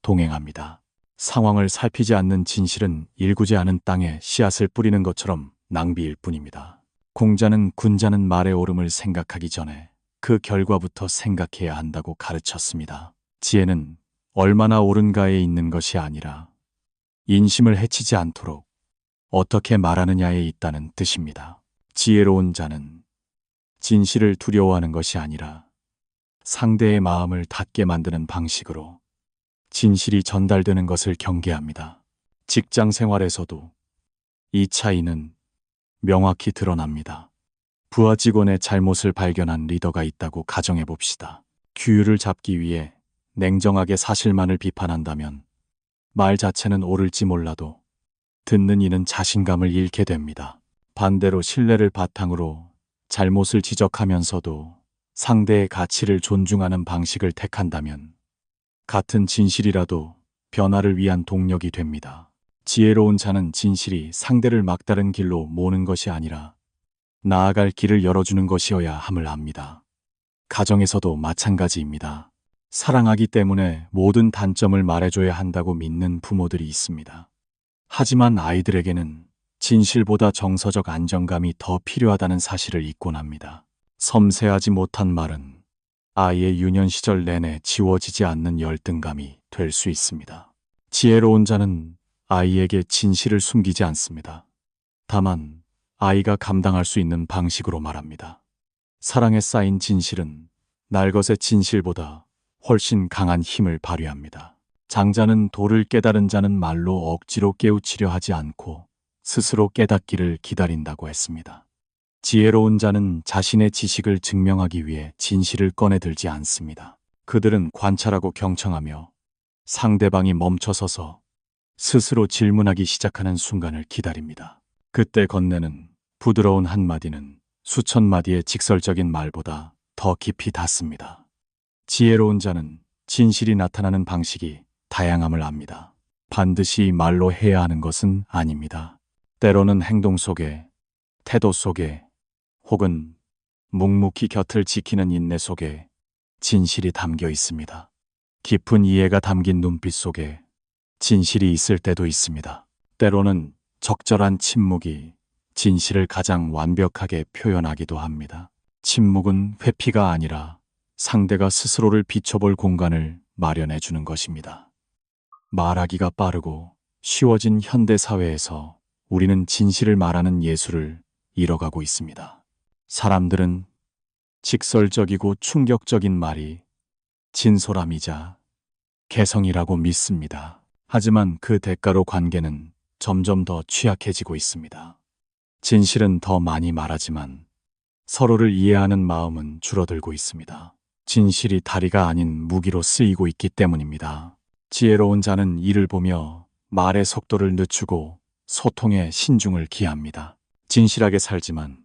동행합니다. 상황을 살피지 않는 진실은 일구지 않은 땅에 씨앗을 뿌리는 것처럼 낭비일 뿐입니다. 공자는 군자는 말의 옳음을 생각하기 전에 그 결과부터 생각해야 한다고 가르쳤습니다. 지혜는 얼마나 옳은가에 있는 것이 아니라 인심을 해치지 않도록 어떻게 말하느냐에 있다는 뜻입니다. 지혜로운 자는 진실을 두려워하는 것이 아니라 상대의 마음을 닫게 만드는 방식으로 진실이 전달되는 것을 경계합니다. 직장 생활에서도 이 차이는 명확히 드러납니다. 부하 직원의 잘못을 발견한 리더가 있다고 가정해 봅시다. 규율을 잡기 위해 냉정하게 사실만을 비판한다면 말 자체는 옳을지 몰라도 듣는 이는 자신감을 잃게 됩니다. 반대로 신뢰를 바탕으로 잘못을 지적하면서도 상대의 가치를 존중하는 방식을 택한다면 같은 진실이라도 변화를 위한 동력이 됩니다. 지혜로운 자는 진실이 상대를 막다른 길로 모는 것이 아니라 나아갈 길을 열어주는 것이어야 함을 압니다. 가정에서도 마찬가지입니다. 사랑하기 때문에 모든 단점을 말해줘야 한다고 믿는 부모들이 있습니다. 하지만 아이들에게는 진실보다 정서적 안정감이 더 필요하다는 사실을 잊곤 합니다. 섬세하지 못한 말은 아이의 유년 시절 내내 지워지지 않는 열등감이 될 수 있습니다. 지혜로운 자는 아이에게 진실을 숨기지 않습니다. 다만 아이가 감당할 수 있는 방식으로 말합니다. 사랑에 쌓인 진실은 날것의 진실보다 훨씬 강한 힘을 발휘합니다. 장자는 도를 깨달은 자는 말로 억지로 깨우치려 하지 않고 스스로 깨닫기를 기다린다고 했습니다. 지혜로운 자는 자신의 지식을 증명하기 위해 진실을 꺼내들지 않습니다. 그들은 관찰하고 경청하며 상대방이 멈춰서서 스스로 질문하기 시작하는 순간을 기다립니다. 그때 건네는 부드러운 한마디는 수천 마디의 직설적인 말보다 더 깊이 닿습니다. 지혜로운 자는 진실이 나타나는 방식이 다양함을 압니다. 반드시 말로 해야 하는 것은 아닙니다. 때로는 행동 속에, 태도 속에, 혹은 묵묵히 곁을 지키는 인내 속에 진실이 담겨 있습니다. 깊은 이해가 담긴 눈빛 속에 진실이 있을 때도 있습니다. 때로는 적절한 침묵이 진실을 가장 완벽하게 표현하기도 합니다. 침묵은 회피가 아니라 상대가 스스로를 비춰볼 공간을 마련해 주는 것입니다. 말하기가 빠르고 쉬워진 현대 사회에서 우리는 진실을 말하는 예술을 잃어가고 있습니다. 사람들은 직설적이고 충격적인 말이 진솔함이자 개성이라고 믿습니다. 하지만 그 대가로 관계는 점점 더 취약해지고 있습니다. 진실은 더 많이 말하지만 서로를 이해하는 마음은 줄어들고 있습니다. 진실이 다리가 아닌 무기로 쓰이고 있기 때문입니다. 지혜로운 자는 이를 보며 말의 속도를 늦추고 소통에 신중을 기합니다. 진실하게 살지만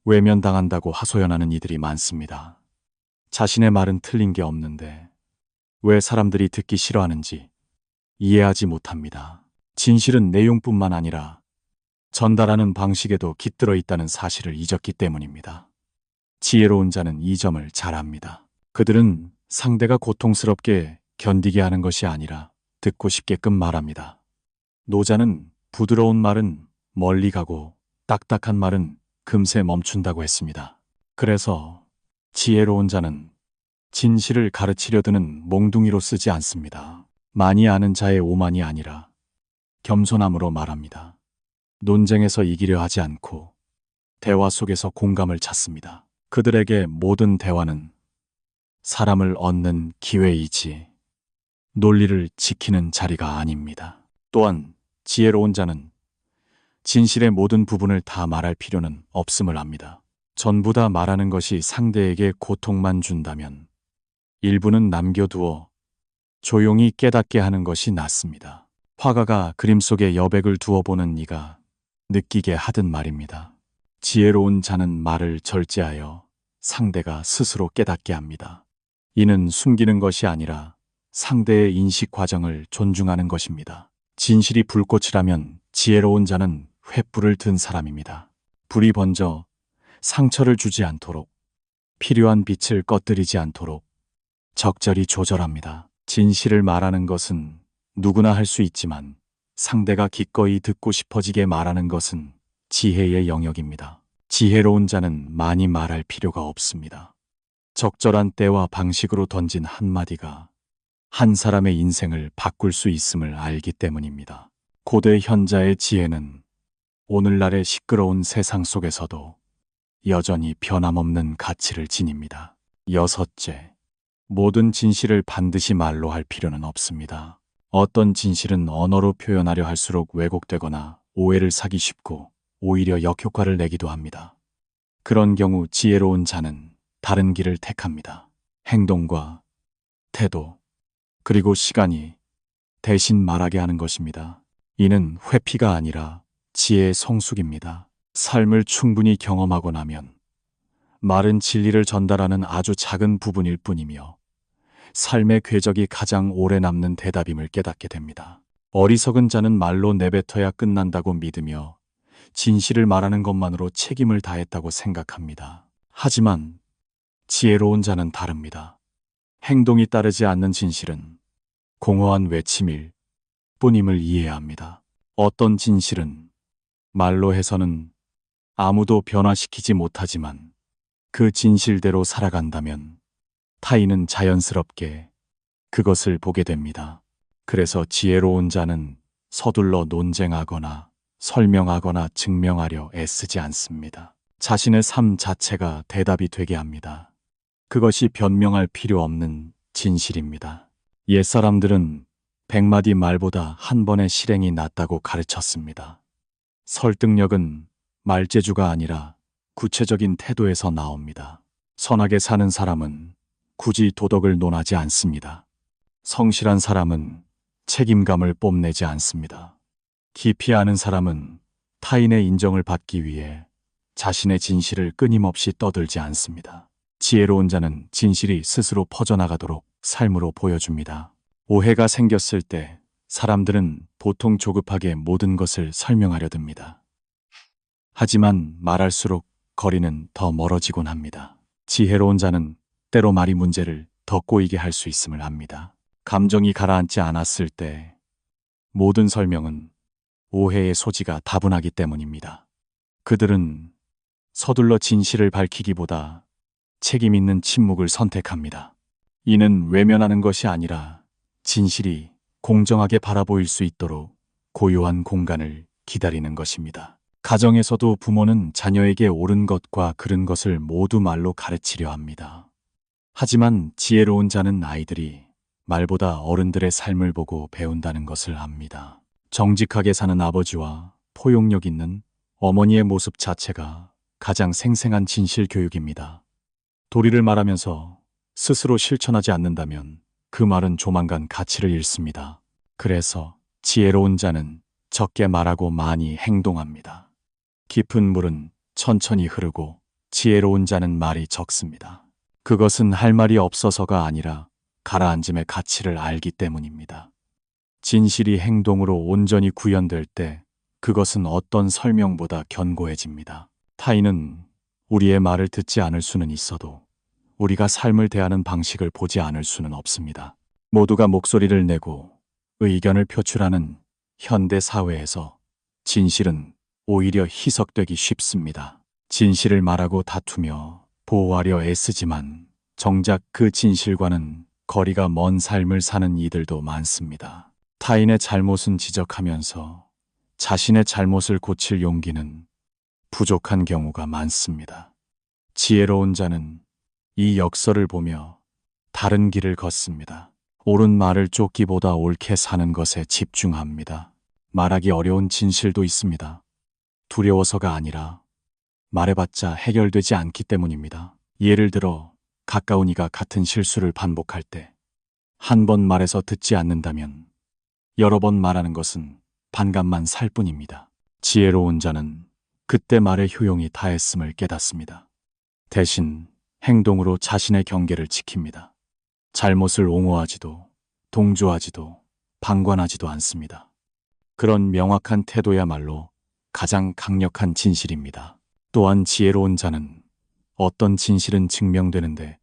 외면당한다고 하소연하는 이들이 많습니다. 자신의 말은 틀린 게 없는데 왜 사람들이 듣기 싫어하는지 이해하지 못합니다. 진실은 내용뿐만 아니라 전달하는 방식에도 깃들어 있다는 사실을 잊었기 때문입니다. 지혜로운 자는 이 점을 잘 압니다. 그들은 상대가 고통스럽게 견디게 하는 것이 아니라 듣고 싶게끔 말합니다. 노자는 부드러운 말은 멀리 가고 딱딱한 말은 금세 멈춘다고 했습니다. 그래서 지혜로운 자는 진실을 가르치려 드는 몽둥이로 쓰지 않습니다. 많이 아는 자의 오만이 아니라 겸손함으로 말합니다. 논쟁에서 이기려 하지 않고 대화 속에서 공감을 찾습니다. 그들에게 모든 대화는 사람을 얻는 기회이지 논리를 지키는 자리가 아닙니다. 또한 지혜로운 자는 진실의 모든 부분을 다 말할 필요는 없음을 압니다. 전부 다 말하는 것이 상대에게 고통만 준다면 일부는 남겨두어 조용히 깨닫게 하는 것이 낫습니다. 화가가 그림 속에 여백을 두어보는 이가 느끼게 하듯 말입니다. 지혜로운 자는 말을 절제하여 상대가 스스로 깨닫게 합니다. 이는 숨기는 것이 아니라 상대의 인식 과정을 존중하는 것입니다. 진실이 불꽃이라면 지혜로운 자는 횃불을 든 사람입니다. 불이 번져 상처를 주지 않도록 필요한 빛을 꺼뜨리지 않도록 적절히 조절합니다. 진실을 말하는 것은 누구나 할 수 있지만 상대가 기꺼이 듣고 싶어지게 말하는 것은 지혜의 영역입니다. 지혜로운 자는 많이 말할 필요가 없습니다. 적절한 때와 방식으로 던진 한마디가 한 사람의 인생을 바꿀 수 있음을 알기 때문입니다. 고대 현자의 지혜는 오늘날의 시끄러운 세상 속에서도 여전히 변함없는 가치를 지닙니다. 여섯째, 모든 진실을 반드시 말로 할 필요는 없습니다. 어떤 진실은 언어로 표현하려 할수록 왜곡되거나 오해를 사기 쉽고 오히려 역효과를 내기도 합니다. 그런 경우 지혜로운 자는 다른 길을 택합니다. 행동과 태도, 그리고 시간이 대신 말하게 하는 것입니다. 이는 회피가 아니라 지혜의 성숙입니다. 삶을 충분히 경험하고 나면 말은 진리를 전달하는 아주 작은 부분일 뿐이며 삶의 궤적이 가장 오래 남는 대답임을 깨닫게 됩니다. 어리석은 자는 말로 내뱉어야 끝난다고 믿으며 진실을 말하는 것만으로 책임을 다했다고 생각합니다. 하지만 지혜로운 자는 다릅니다. 행동이 따르지 않는 진실은 공허한 외침일 뿐임을 이해해야 합니다. 어떤 진실은 말로 해서는 아무도 변화시키지 못하지만 그 진실대로 살아간다면 타인은 자연스럽게 그것을 보게 됩니다. 그래서 지혜로운 자는 서둘러 논쟁하거나 설명하거나 증명하려 애쓰지 않습니다. 자신의 삶 자체가 대답이 되게 합니다. 그것이 변명할 필요 없는 진실입니다. 옛사람들은 100마디 말보다 한 번의 실행이 낫다고 가르쳤습니다. 설득력은 말재주가 아니라 구체적인 태도에서 나옵니다. 선하게 사는 사람은 굳이 도덕을 논하지 않습니다. 성실한 사람은 책임감을 뽐내지 않습니다. 깊이 아는 사람은 타인의 인정을 받기 위해 자신의 진실을 끊임없이 떠들지 않습니다. 지혜로운 자는 진실이 스스로 퍼져나가도록 삶으로 보여줍니다. 오해가 생겼을 때 사람들은 보통 조급하게 모든 것을 설명하려 듭니다. 하지만 말할수록 거리는 더 멀어지곤 합니다. 지혜로운 자는 때로 말이 문제를 더 꼬이게 할 수 있음을 압니다. 감정이 가라앉지 않았을 때 모든 설명은 오해의 소지가 다분하기 때문입니다. 그들은 서둘러 진실을 밝히기보다 책임 있는 침묵을 선택합니다. 이는 외면하는 것이 아니라 진실이 공정하게 바라보일 수 있도록 고요한 공간을 기다리는 것입니다. 가정에서도 부모는 자녀에게 옳은 것과 그른 것을 모두 말로 가르치려 합니다. 하지만 지혜로운 자는 아이들이 말보다 어른들의 삶을 보고 배운다는 것을 압니다. 정직하게 사는 아버지와 포용력 있는 어머니의 모습 자체가 가장 생생한 진실 교육입니다. 도리를 말하면서 스스로 실천하지 않는다면 그 말은 조만간 가치를 잃습니다. 그래서 지혜로운 자는 적게 말하고 많이 행동합니다. 깊은 물은 천천히 흐르고 지혜로운 자는 말이 적습니다. 그것은 할 말이 없어서가 아니라 가라앉음의 가치를 알기 때문입니다. 진실이 행동으로 온전히 구현될 때 그것은 어떤 설명보다 견고해집니다. 타인은 우리의 말을 듣지 않을 수는 있어도 우리가 삶을 대하는 방식을 보지 않을 수는 없습니다. 모두가 목소리를 내고 의견을 표출하는 현대 사회에서 진실은 오히려 희석되기 쉽습니다. 진실을 말하고 다투며 보호하려 애쓰지만 정작 그 진실과는 거리가 먼 삶을 사는 이들도 많습니다. 타인의 잘못은 지적하면서 자신의 잘못을 고칠 용기는 부족한 경우가 많습니다. 지혜로운 자는 이 역설을 보며 다른 길을 걷습니다. 옳은 말을 쫓기보다 옳게 사는 것에 집중합니다. 말하기 어려운 진실도 있습니다. 두려워서가 아니라 말해봤자 해결되지 않기 때문입니다. 예를 들어 가까운 이가 같은 실수를 반복할 때 한 번 말해서 듣지 않는다면 여러 번 말하는 것은 반감만 살 뿐입니다. 지혜로운 자는 그때 말의 효용이 다했음을 깨닫습니다. 대신 행동으로 자신의 경계를 지킵니다. 잘못을 옹호하지도 동조하지도 방관하지도 않습니다. 그런 명확한 태도야말로 가장 강력한 진실입니다. 또한 지혜로운 자는 어떤 진실은 증명되는데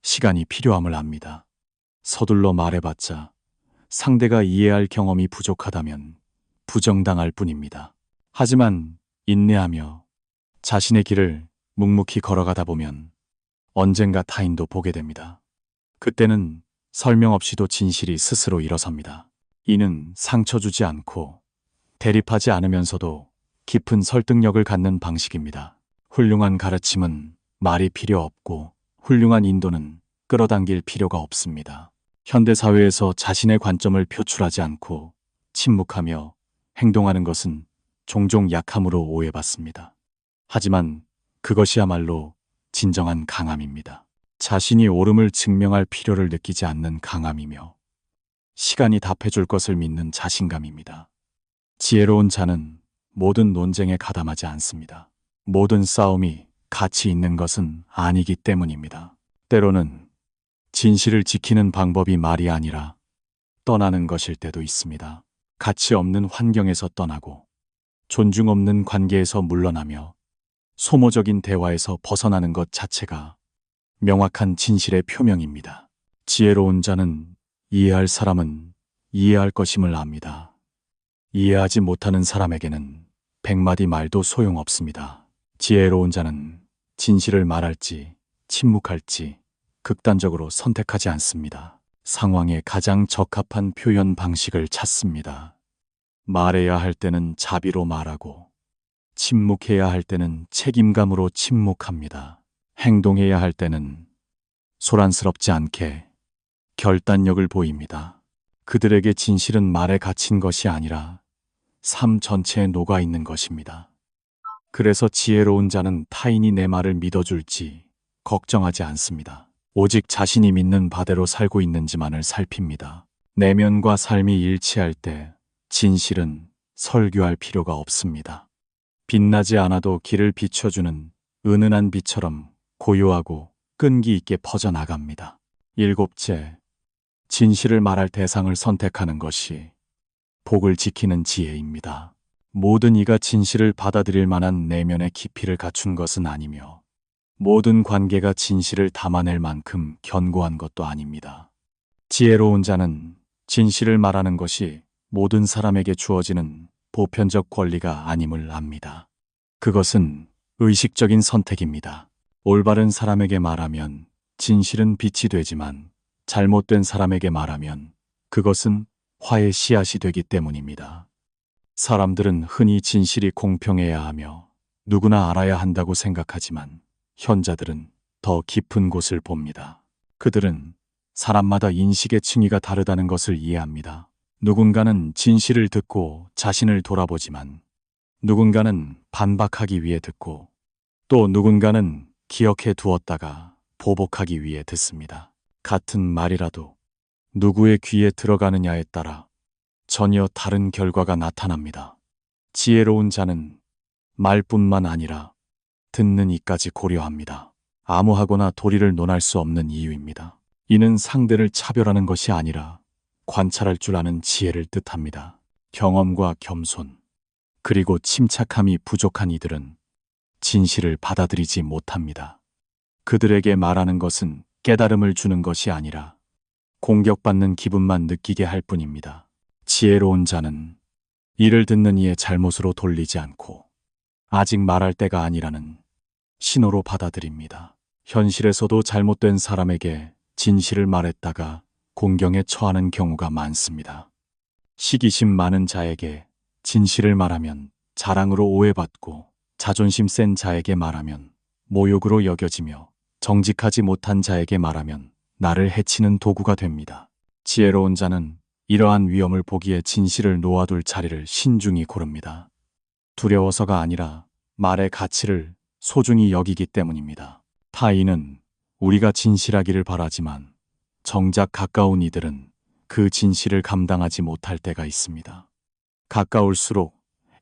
시간이 필요함을 압니다. 서둘러 말해봤자 상대가 이해할 경험이 부족하다면 부정당할 뿐입니다. 하지만 인내하며 자신의 길을 묵묵히 걸어가다 보면 언젠가 타인도 보게 됩니다. 그때는 설명 없이도 진실이 스스로 일어섭니다. 이는 상처 주지 않고 대립하지 않으면서도 깊은 설득력을 갖는 방식입니다. 훌륭한 가르침은 말이 필요 없고 훌륭한 인도는 끌어당길 필요가 없습니다. 현대사회에서 자신의 관점을 표출하지 않고 침묵하며 행동하는 것은 종종 약함으로 오해받습니다. 하지만 그것이야말로 진정한 강함입니다. 자신이 옳음을 증명할 필요를 느끼지 않는 강함이며 시간이 답해줄 것을 믿는 자신감입니다. 지혜로운 자는 모든 논쟁에 가담하지 않습니다. 모든 싸움이 가치 있는 것은 아니기 때문입니다. 때로는 진실을 지키는 방법이 말이 아니라 떠나는 것일 때도 있습니다. 가치 없는 환경에서 떠나고 존중 없는 관계에서 물러나며 소모적인 대화에서 벗어나는 것 자체가 명확한 진실의 표명입니다. 지혜로운 자는 이해할 사람은 이해할 것임을 압니다. 이해하지 못하는 사람에게는 100마디 말도 소용없습니다. 지혜로운 자는 진실을 말할지 침묵할지 극단적으로 선택하지 않습니다. 상황에 가장 적합한 표현 방식을 찾습니다. 말해야 할 때는 자비로 말하고 침묵해야 할 때는 책임감으로 침묵합니다. 행동해야 할 때는 소란스럽지 않게 결단력을 보입니다. 그들에게 진실은 말에 갇힌 것이 아니라 삶 전체에 녹아 있는 것입니다. 그래서 지혜로운 자는 타인이 내 말을 믿어줄지 걱정하지 않습니다. 오직 자신이 믿는 바대로 살고 있는지만을 살핍니다. 내면과 삶이 일치할 때 진실은 설교할 필요가 없습니다. 빛나지 않아도 길을 비춰주는 은은한 빛처럼 고요하고 끈기 있게 퍼져나갑니다. 일곱째, 진실을 말할 대상을 선택하는 것이 복을 지키는 지혜입니다. 모든 이가 진실을 받아들일 만한 내면의 깊이를 갖춘 것은 아니며 모든 관계가 진실을 담아낼 만큼 견고한 것도 아닙니다. 지혜로운 자는 진실을 말하는 것이 모든 사람에게 주어지는 보편적 권리가 아님을 압니다. 그것은 의식적인 선택입니다. 올바른 사람에게 말하면 진실은 빛이 되지만 잘못된 사람에게 말하면 그것은 화의 씨앗이 되기 때문입니다. 사람들은 흔히 진실이 공평해야 하며 누구나 알아야 한다고 생각하지만 현자들은 더 깊은 곳을 봅니다. 그들은 사람마다 인식의 층위가 다르다는 것을 이해합니다. 누군가는 진실을 듣고 자신을 돌아보지만 누군가는 반박하기 위해 듣고 또 누군가는 기억해 두었다가 보복하기 위해 듣습니다. 같은 말이라도 누구의 귀에 들어가느냐에 따라 전혀 다른 결과가 나타납니다. 지혜로운 자는 말뿐만 아니라 듣는 이까지 고려합니다. 암호하거나 도리를 논할 수 없는 이유입니다. 이는 상대를 차별하는 것이 아니라 관찰할 줄 아는 지혜를 뜻합니다. 경험과 겸손, 그리고 침착함이 부족한 이들은 진실을 받아들이지 못합니다. 그들에게 말하는 것은 깨달음을 주는 것이 아니라 공격받는 기분만 느끼게 할 뿐입니다. 지혜로운 자는 이를 듣는 이의 잘못으로 돌리지 않고 아직 말할 때가 아니라는 신호로 받아들입니다. 현실에서도 잘못된 사람에게 진실을 말했다가 공경에 처하는 경우가 많습니다. 시기심 많은 자에게 진실을 말하면 자랑으로 오해받고 자존심 센 자에게 말하면 모욕으로 여겨지며 정직하지 못한 자에게 말하면 나를 해치는 도구가 됩니다. 지혜로운 자는 이러한 위험을 보기에 진실을 놓아둘 자리를 신중히 고릅니다. 두려워서가 아니라 말의 가치를 소중히 여기기 때문입니다. 타인은 우리가 진실하기를 바라지만 정작 가까운 이들은 그 진실을 감당하지 못할 때가 있습니다. 가까울수록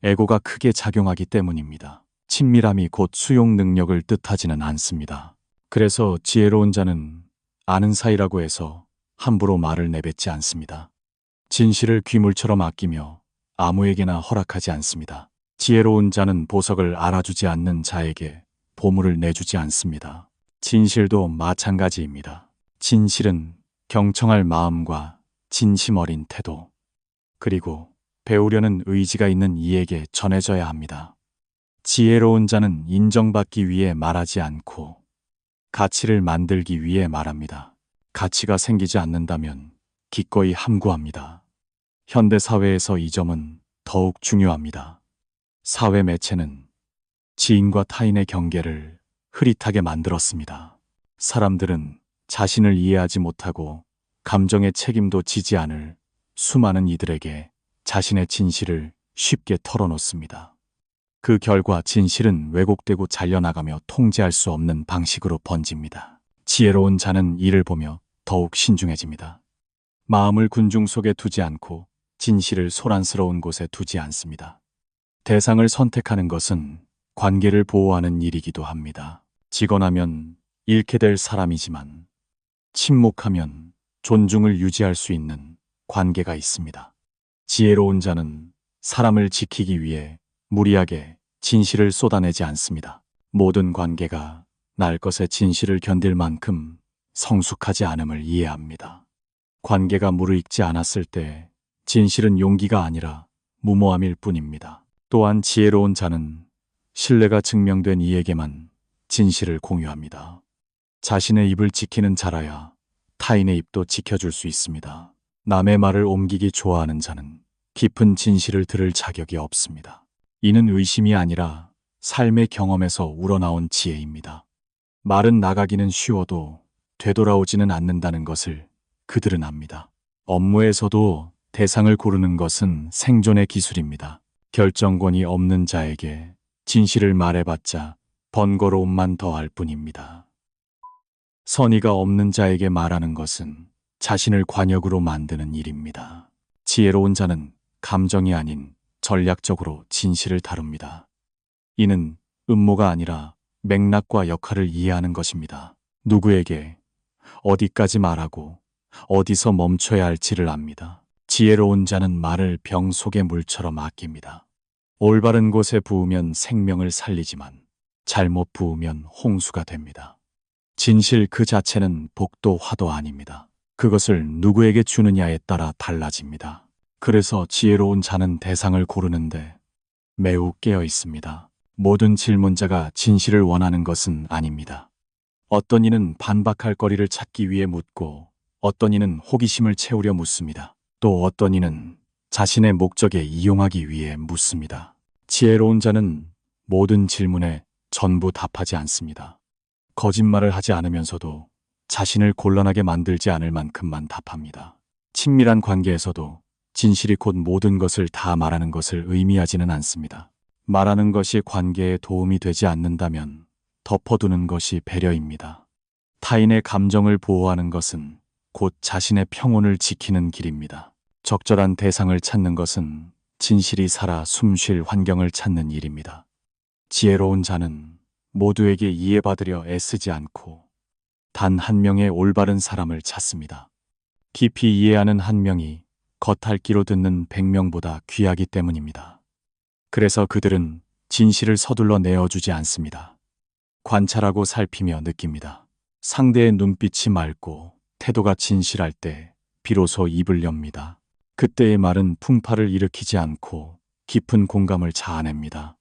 에고가 크게 작용하기 때문입니다. 친밀함이 곧 수용 능력을 뜻하지는 않습니다. 그래서 지혜로운 자는 아는 사이라고 해서 함부로 말을 내뱉지 않습니다. 진실을 귀물처럼 아끼며 아무에게나 허락하지 않습니다. 지혜로운 자는 보석을 알아주지 않는 자에게 보물을 내주지 않습니다. 진실도 마찬가지입니다. 진실은 경청할 마음과 진심 어린 태도, 그리고 배우려는 의지가 있는 이에게 전해져야 합니다. 지혜로운 자는 인정받기 위해 말하지 않고 가치를 만들기 위해 말합니다. 가치가 생기지 않는다면 기꺼이 함구합니다. 현대 사회에서 이 점은 더욱 중요합니다. 사회 매체는 지인과 타인의 경계를 흐릿하게 만들었습니다. 사람들은 자신을 이해하지 못하고 감정의 책임도 지지 않을 수많은 이들에게 자신의 진실을 쉽게 털어놓습니다. 그 결과 진실은 왜곡되고 잘려나가며 통제할 수 없는 방식으로 번집니다. 지혜로운 자는 이를 보며 더욱 신중해집니다. 마음을 군중 속에 두지 않고 진실을 소란스러운 곳에 두지 않습니다. 대상을 선택하는 것은 관계를 보호하는 일이기도 합니다. 직언하면 잃게 될 사람이지만 침묵하면 존중을 유지할 수 있는 관계가 있습니다. 지혜로운 자는 사람을 지키기 위해 무리하게 진실을 쏟아내지 않습니다. 모든 관계가 날 것의 진실을 견딜 만큼 성숙하지 않음을 이해합니다. 관계가 무르익지 않았을 때 진실은 용기가 아니라 무모함일 뿐입니다. 또한 지혜로운 자는 신뢰가 증명된 이에게만 진실을 공유합니다. 자신의 입을 지키는 자라야 타인의 입도 지켜줄 수 있습니다. 남의 말을 옮기기 좋아하는 자는 깊은 진실을 들을 자격이 없습니다. 이는 의심이 아니라 삶의 경험에서 우러나온 지혜입니다. 말은 나가기는 쉬워도 되돌아오지는 않는다는 것을 그들은 압니다. 업무에서도 대상을 고르는 것은 생존의 기술입니다. 결정권이 없는 자에게 진실을 말해봤자 번거로움만 더할 뿐입니다. 선의가 없는 자에게 말하는 것은 자신을 관역으로 만드는 일입니다. 지혜로운 자는 감정이 아닌 전략적으로 진실을 다룹니다. 이는 음모가 아니라 맥락과 역할을 이해하는 것입니다. 누구에게 어디까지 말하고 어디서 멈춰야 할지를 압니다. 지혜로운 자는 말을 병 속의 물처럼 아낍니다. 올바른 곳에 부으면 생명을 살리지만 잘못 부으면 홍수가 됩니다. 진실 그 자체는 복도 화도 아닙니다. 그것을 누구에게 주느냐에 따라 달라집니다. 그래서 지혜로운 자는 대상을 고르는데 매우 깨어 있습니다. 모든 질문자가 진실을 원하는 것은 아닙니다. 어떤 이는 반박할 거리를 찾기 위해 묻고 어떤 이는 호기심을 채우려 묻습니다. 또 어떤 이는 자신의 목적에 이용하기 위해 묻습니다. 지혜로운 자는 모든 질문에 전부 답하지 않습니다. 거짓말을 하지 않으면서도 자신을 곤란하게 만들지 않을 만큼만 답합니다. 친밀한 관계에서도 진실이 곧 모든 것을 다 말하는 것을 의미하지는 않습니다. 말하는 것이 관계에 도움이 되지 않는다면 덮어두는 것이 배려입니다. 타인의 감정을 보호하는 것은 곧 자신의 평온을 지키는 길입니다. 적절한 대상을 찾는 것은 진실이 살아 숨쉴 환경을 찾는 일입니다. 지혜로운 자는 모두에게 이해받으려 애쓰지 않고 단 한 명의 올바른 사람을 찾습니다. 깊이 이해하는 한 명이 겉핥기로 듣는 100명보다 귀하기 때문입니다. 그래서 그들은 진실을 서둘러 내어주지 않습니다. 관찰하고 살피며 느낍니다. 상대의 눈빛이 맑고 태도가 진실할 때 비로소 입을 엽니다. 그때의 말은 풍파를 일으키지 않고 깊은 공감을 자아냅니다.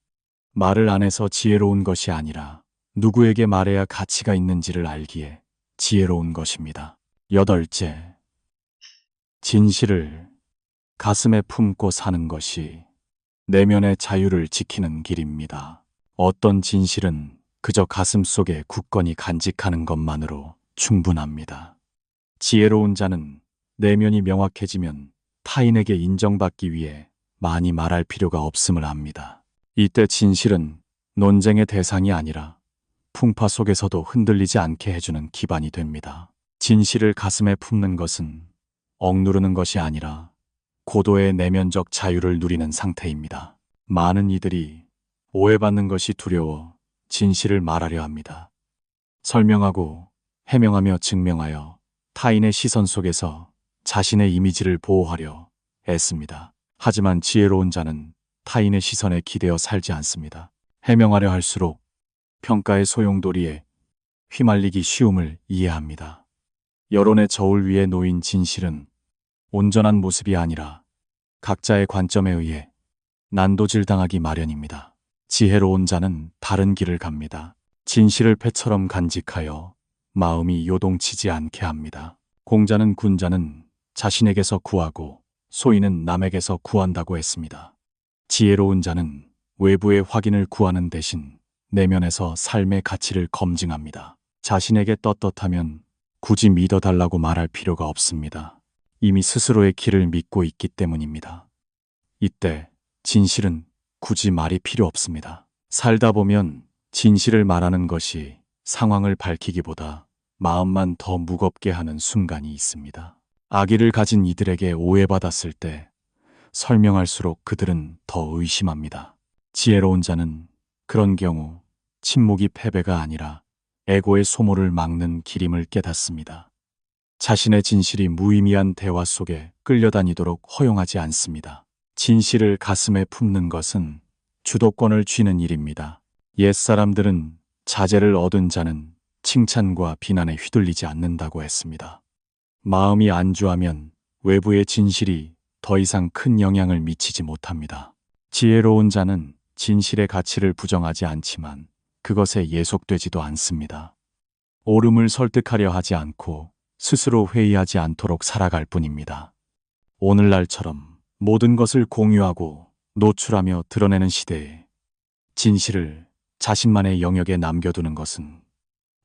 말을 안 해서 지혜로운 것이 아니라 누구에게 말해야 가치가 있는지를 알기에 지혜로운 것입니다. 8째, 진실을 가슴에 품고 사는 것이 내면의 자유를 지키는 길입니다. 어떤 진실은 그저 가슴 속에 굳건히 간직하는 것만으로 충분합니다. 지혜로운 자는 내면이 명확해지면 타인에게 인정받기 위해 많이 말할 필요가 없음을 압니다. 이때 진실은 논쟁의 대상이 아니라 풍파 속에서도 흔들리지 않게 해주는 기반이 됩니다. 진실을 가슴에 품는 것은 억누르는 것이 아니라 고도의 내면적 자유를 누리는 상태입니다. 많은 이들이 오해받는 것이 두려워 진실을 말하려 합니다. 설명하고 해명하며 증명하여 타인의 시선 속에서 자신의 이미지를 보호하려 애씁니다. 하지만 지혜로운 자는 타인의 시선에 기대어 살지 않습니다. 해명하려 할수록 평가의 소용돌이에 휘말리기 쉬움을 이해합니다. 여론의 저울 위에 놓인 진실은 온전한 모습이 아니라 각자의 관점에 의해 난도질당하기 마련입니다. 지혜로운 자는 다른 길을 갑니다. 진실을 패처럼 간직하여 마음이 요동치지 않게 합니다. 공자는 군자는 자신에게서 구하고 소인은 남에게서 구한다고 했습니다. 지혜로운 자는 외부의 확인을 구하는 대신 내면에서 삶의 가치를 검증합니다. 자신에게 떳떳하면 굳이 믿어달라고 말할 필요가 없습니다. 이미 스스로의 길을 믿고 있기 때문입니다. 이때 진실은 굳이 말이 필요 없습니다. 살다 보면 진실을 말하는 것이 상황을 밝히기보다 마음만 더 무겁게 하는 순간이 있습니다. 악의를 가진 이들에게 오해받았을 때 설명할수록 그들은 더 의심합니다. 지혜로운 자는 그런 경우 침묵이 패배가 아니라 에고의 소모를 막는 길임을 깨닫습니다. 자신의 진실이 무의미한 대화 속에 끌려다니도록 허용하지 않습니다. 진실을 가슴에 품는 것은 주도권을 쥐는 일입니다. 옛사람들은 자제를 얻은 자는 칭찬과 비난에 휘둘리지 않는다고 했습니다. 마음이 안주하면 외부의 진실이 더 이상 큰 영향을 미치지 못합니다. 지혜로운 자는 진실의 가치를 부정하지 않지만 그것에 예속되지도 않습니다. 옳음을 설득하려 하지 않고 스스로 회의하지 않도록 살아갈 뿐입니다. 오늘날처럼 모든 것을 공유하고 노출하며 드러내는 시대에 진실을 자신만의 영역에 남겨두는 것은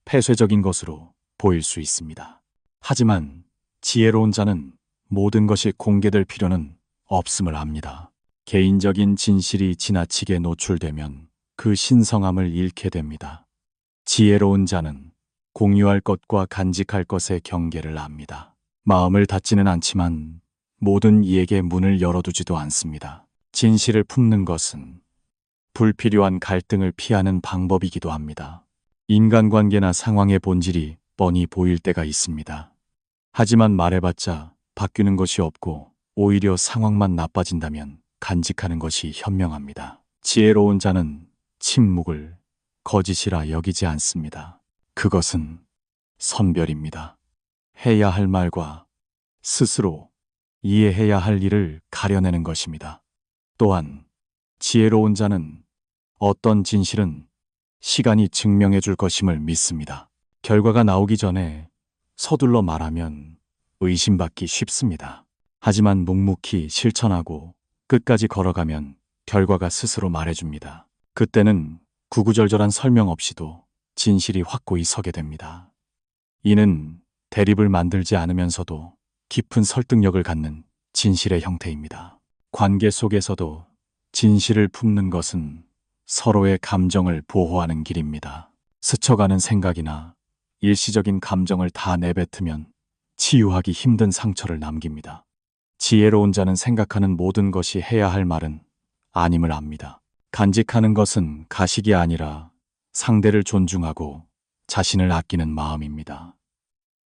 폐쇄적인 것으로 보일 수 있습니다. 하지만 지혜로운 자는 모든 것이 공개될 필요는 없음을 압니다. 개인적인 진실이 지나치게 노출되면 그 신성함을 잃게 됩니다. 지혜로운 자는 공유할 것과 간직할 것의 경계를 압니다. 마음을 닫지는 않지만 모든 이에게 문을 열어두지도 않습니다. 진실을 품는 것은 불필요한 갈등을 피하는 방법이기도 합니다. 인간관계나 상황의 본질이 뻔히 보일 때가 있습니다. 하지만 말해봤자 바뀌는 것이 없고 오히려 상황만 나빠진다면 간직하는 것이 현명합니다. 지혜로운 자는 침묵을 거짓이라 여기지 않습니다. 그것은 선별입니다. 해야 할 말과 스스로 이해해야 할 일을 가려내는 것입니다. 또한 지혜로운 자는 어떤 진실은 시간이 증명해 줄 것임을 믿습니다. 결과가 나오기 전에 서둘러 말하면 의심받기 쉽습니다. 하지만 묵묵히 실천하고 끝까지 걸어가면 결과가 스스로 말해줍니다. 그때는 구구절절한 설명 없이도 진실이 확고히 서게 됩니다. 이는 대립을 만들지 않으면서도 깊은 설득력을 갖는 진실의 형태입니다. 관계 속에서도 진실을 품는 것은 서로의 감정을 보호하는 길입니다. 스쳐가는 생각이나 일시적인 감정을 다 내뱉으면 치유하기 힘든 상처를 남깁니다. 지혜로운 자는 생각하는 모든 것이 해야 할 말은 아님을 압니다. 간직하는 것은 가식이 아니라 상대를 존중하고 자신을 아끼는 마음입니다.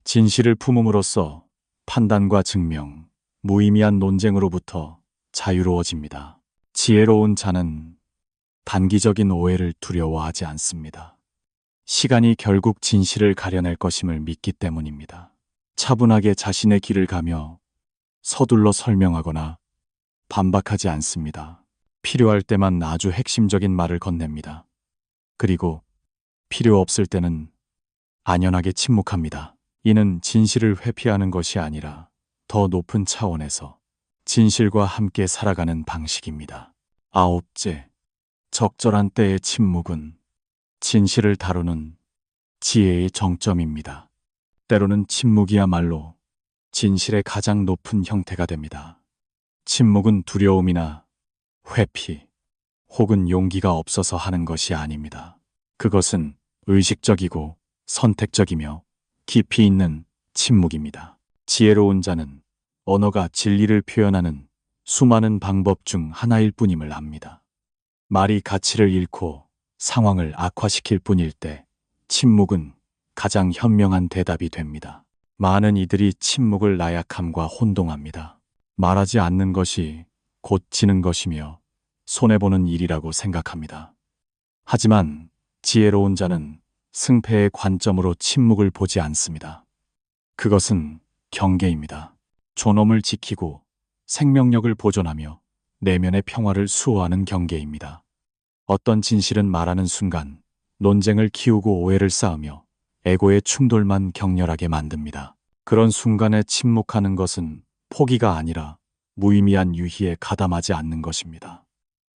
진실을 품음으로써 판단과 증명, 무의미한 논쟁으로부터 자유로워집니다. 지혜로운 자는 단기적인 오해를 두려워하지 않습니다. 시간이 결국 진실을 가려낼 것임을 믿기 때문입니다. 차분하게 자신의 길을 가며 서둘러 설명하거나 반박하지 않습니다. 필요할 때만 아주 핵심적인 말을 건넵니다. 그리고 필요 없을 때는 안연하게 침묵합니다. 이는 진실을 회피하는 것이 아니라 더 높은 차원에서 진실과 함께 살아가는 방식입니다. 아홉째, 적절한 때의 침묵은 진실을 다루는 지혜의 정점입니다. 때로는 침묵이야말로 진실의 가장 높은 형태가 됩니다. 침묵은 두려움이나 회피 혹은 용기가 없어서 하는 것이 아닙니다. 그것은 의식적이고 선택적이며 깊이 있는 침묵입니다. 지혜로운 자는 언어가 진리를 표현하는 수많은 방법 중 하나일 뿐임을 압니다. 말이 가치를 잃고 상황을 악화시킬 뿐일 때 침묵은 가장 현명한 대답이 됩니다. 많은 이들이 침묵을 나약함과 혼동합니다. 말하지 않는 것이 곧 지는 것이며 손해보는 일이라고 생각합니다. 하지만 지혜로운 자는 승패의 관점으로 침묵을 보지 않습니다. 그것은 경계입니다. 존엄을 지키고 생명력을 보존하며 내면의 평화를 수호하는 경계입니다. 어떤 진실은 말하는 순간 논쟁을 키우고 오해를 쌓으며 에고의 충돌만 격렬하게 만듭니다. 그런 순간에 침묵하는 것은 포기가 아니라 무의미한 유희에 가담하지 않는 것입니다.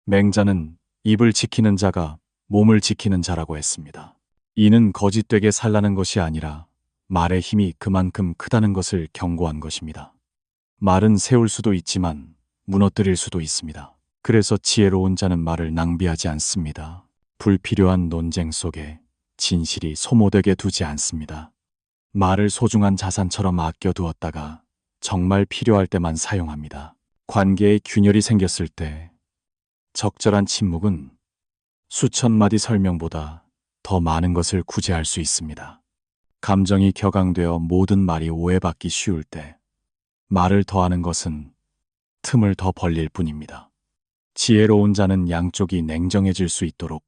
맹자는 입을 지키는 자가 몸을 지키는 자라고 했습니다. 이는 거짓되게 살라는 것이 아니라 말의 힘이 그만큼 크다는 것을 경고한 것입니다. 말은 세울 수도 있지만 무너뜨릴 수도 있습니다. 그래서 지혜로운 자는 말을 낭비하지 않습니다. 불필요한 논쟁 속에 진실이 소모되게 두지 않습니다. 말을 소중한 자산처럼 아껴두었다가 정말 필요할 때만 사용합니다. 관계에 균열이 생겼을 때 적절한 침묵은 수천 마디 설명보다 더 많은 것을 구제할 수 있습니다. 감정이 격앙되어 모든 말이 오해받기 쉬울 때 말을 더하는 것은 틈을 더 벌릴 뿐입니다. 지혜로운 자는 양쪽이 냉정해질 수 있도록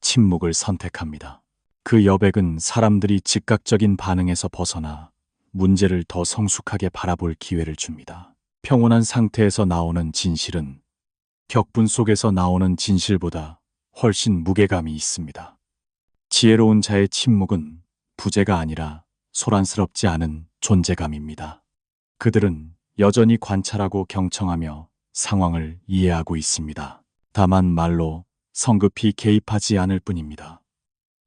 침묵을 선택합니다. 그 여백은 사람들이 즉각적인 반응에서 벗어나 문제를 더 성숙하게 바라볼 기회를 줍니다. 평온한 상태에서 나오는 진실은 격분 속에서 나오는 진실보다 훨씬 무게감이 있습니다. 지혜로운 자의 침묵은 부재가 아니라 소란스럽지 않은 존재감입니다. 그들은 여전히 관찰하고 경청하며 상황을 이해하고 있습니다. 다만 말로 성급히 개입하지 않을 뿐입니다.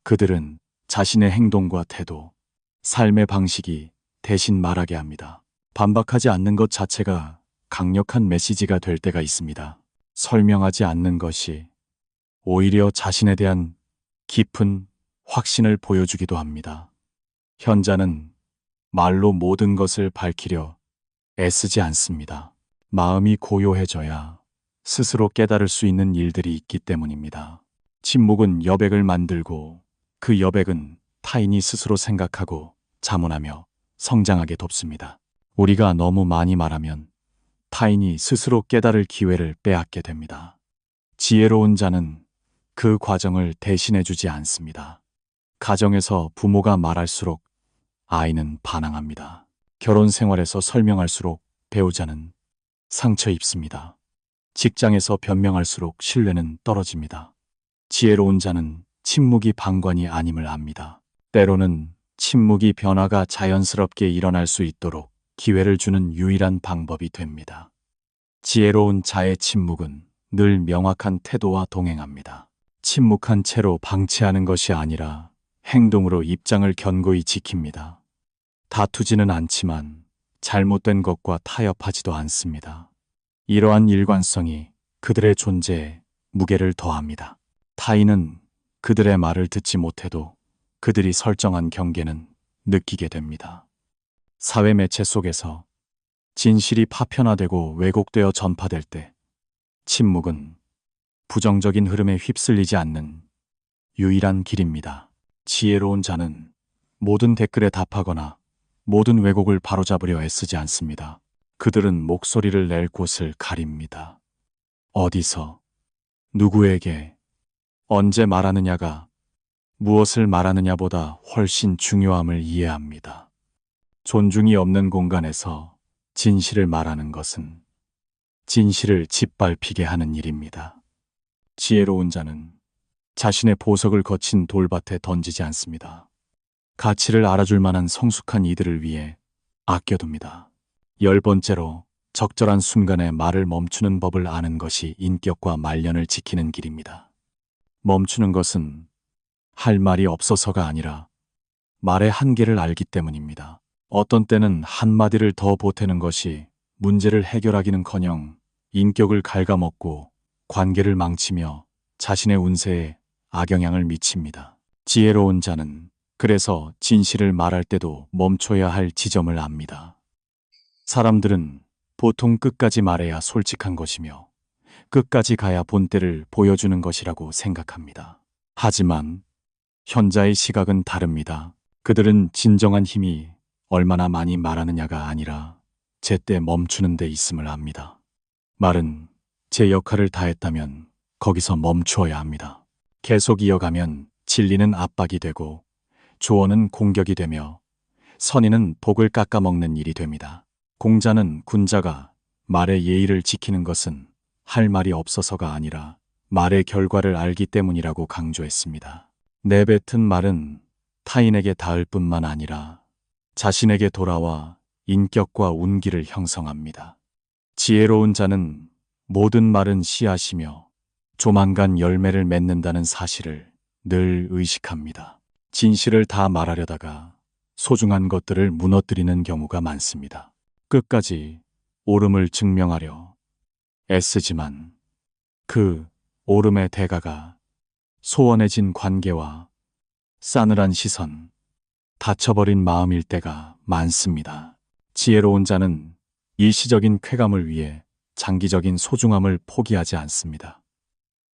그들은 자신의 행동과 태도, 삶의 방식이 대신 말하게 합니다. 반박하지 않는 것 자체가 강력한 메시지가 될 때가 있습니다. 설명하지 않는 것이 오히려 자신에 대한 깊은 확신을 보여주기도 합니다. 현자는 말로 모든 것을 밝히려 애쓰지 않습니다. 마음이 고요해져야 스스로 깨달을 수 있는 일들이 있기 때문입니다. 침묵은 여백을 만들고 그 여백은 타인이 스스로 생각하고 자문하며 성장하게 돕습니다. 우리가 너무 많이 말하면 타인이 스스로 깨달을 기회를 빼앗게 됩니다. 지혜로운 자는 그 과정을 대신해주지 않습니다. 가정에서 부모가 말할수록 아이는 반항합니다. 결혼 생활에서 설명할수록 배우자는 상처 입습니다. 직장에서 변명할수록 신뢰는 떨어집니다. 지혜로운 자는 침묵이 방관이 아님을 압니다. 때로는 침묵이 변화가 자연스럽게 일어날 수 있도록 기회를 주는 유일한 방법이 됩니다. 지혜로운 자의 침묵은 늘 명확한 태도와 동행합니다. 침묵한 채로 방치하는 것이 아니라 행동으로 입장을 견고히 지킵니다. 다투지는 않지만 잘못된 것과 타협하지도 않습니다. 이러한 일관성이 그들의 존재에 무게를 더합니다. 타인은 그들의 말을 듣지 못해도 그들이 설정한 경계는 느끼게 됩니다. 사회 매체 속에서 진실이 파편화되고 왜곡되어 전파될 때 침묵은 부정적인 흐름에 휩쓸리지 않는 유일한 길입니다. 지혜로운 자는 모든 댓글에 답하거나 모든 왜곡을 바로잡으려 애쓰지 않습니다. 그들은 목소리를 낼 곳을 가립니다. 어디서, 누구에게, 언제 말하느냐가 무엇을 말하느냐보다 훨씬 중요함을 이해합니다. 존중이 없는 공간에서 진실을 말하는 것은 진실을 짓밟히게 하는 일입니다. 지혜로운 자는 자신의 보석을 거친 돌밭에 던지지 않습니다. 가치를 알아줄 만한 성숙한 이들을 위해 아껴둡니다. 10번째로 적절한 순간에 말을 멈추는 법을 아는 것이 인격과 말년을 지키는 길입니다. 멈추는 것은 할 말이 없어서가 아니라 말의 한계를 알기 때문입니다. 어떤 때는 한마디를 더 보태는 것이 문제를 해결하기는커녕 인격을 갉아먹고 관계를 망치며 자신의 운세에 악영향을 미칩니다. 지혜로운 자는 그래서 진실을 말할 때도 멈춰야 할 지점을 압니다. 사람들은 보통 끝까지 말해야 솔직한 것이며 끝까지 가야 본때를 보여주는 것이라고 생각합니다. 하지만 현자의 시각은 다릅니다. 그들은 진정한 힘이 얼마나 많이 말하느냐가 아니라 제때 멈추는 데 있음을 압니다. 말은 제 역할을 다했다면 거기서 멈추어야 합니다. 계속 이어가면 진리는 압박이 되고 조언은 공격이 되며 선의는 복을 깎아먹는 일이 됩니다. 공자는 군자가 말의 예의를 지키는 것은 할 말이 없어서가 아니라 말의 결과를 알기 때문이라고 강조했습니다. 내뱉은 말은 타인에게 닿을 뿐만 아니라 자신에게 돌아와 인격과 운기를 형성합니다. 지혜로운 자는 모든 말은 씨앗이며 조만간 열매를 맺는다는 사실을 늘 의식합니다. 진실을 다 말하려다가 소중한 것들을 무너뜨리는 경우가 많습니다. 끝까지 옳음을 증명하려 애쓰지만 그 옳음의 대가가 소원해진 관계와 싸늘한 시선, 다쳐버린 마음일 때가 많습니다. 지혜로운 자는 일시적인 쾌감을 위해 장기적인 소중함을 포기하지 않습니다.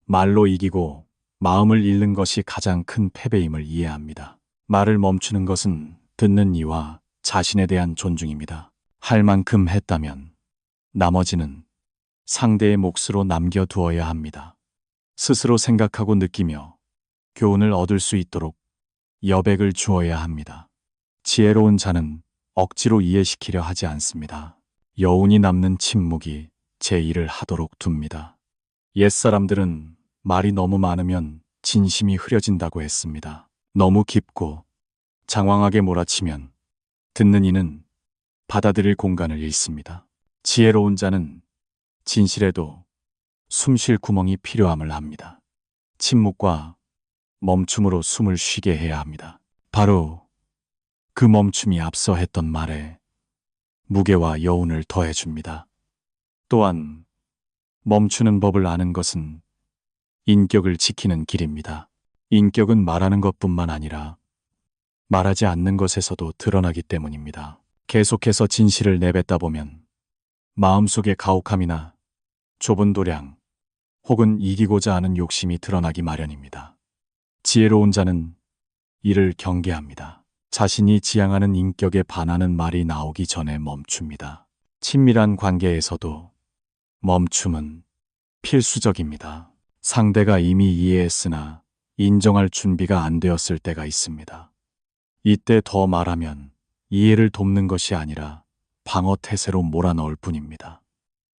말로 이기고 마음을 잃는 것이 가장 큰 패배임을 이해합니다. 말을 멈추는 것은 듣는 이와 자신에 대한 존중입니다. 할 만큼 했다면 나머지는 상대의 몫으로 남겨두어야 합니다. 스스로 생각하고 느끼며 교훈을 얻을 수 있도록 여백을 주어야 합니다. 지혜로운 자는 억지로 이해시키려 하지 않습니다. 여운이 남는 침묵이 제 일을 하도록 둡니다. 옛사람들은 말이 너무 많으면 진심이 흐려진다고 했습니다. 너무 깊고 장황하게 몰아치면 듣는 이는 받아들일 공간을 잃습니다. 지혜로운 자는 진실에도 숨 쉴 구멍이 필요함을 압니다. 침묵과 멈춤으로 숨을 쉬게 해야 합니다. 바로 그 멈춤이 앞서 했던 말에 무게와 여운을 더해줍니다. 또한 멈추는 법을 아는 것은 인격을 지키는 길입니다. 인격은 말하는 것뿐만 아니라 말하지 않는 것에서도 드러나기 때문입니다. 계속해서 진실을 내뱉다 보면 마음속의 가혹함이나 좁은 도량 혹은 이기고자 하는 욕심이 드러나기 마련입니다. 지혜로운 자는 이를 경계합니다. 자신이 지향하는 인격에 반하는 말이 나오기 전에 멈춥니다. 친밀한 관계에서도 멈춤은 필수적입니다. 상대가 이미 이해했으나 인정할 준비가 안 되었을 때가 있습니다. 이때 더 말하면 이해를 돕는 것이 아니라 방어 태세로 몰아넣을 뿐입니다.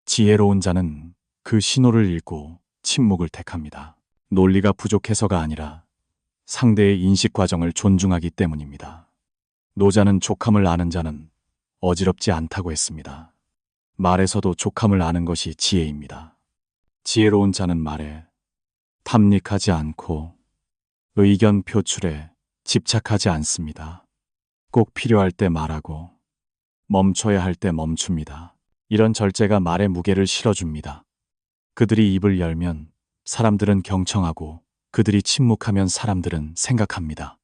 지혜로운 자는 그 신호를 읽고 침묵을 택합니다. 논리가 부족해서가 아니라 상대의 인식 과정을 존중하기 때문입니다. 노자는 족함을 아는 자는 어지럽지 않다고 했습니다. 말에서도 족함을 아는 것이 지혜입니다. 지혜로운 자는 말에 탐닉하지 않고 의견 표출에 집착하지 않습니다. 꼭 필요할 때 말하고 멈춰야 할 때 멈춥니다. 이런 절제가 말의 무게를 실어줍니다. 그들이 입을 열면 사람들은 경청하고 그들이 침묵하면 사람들은 생각합니다.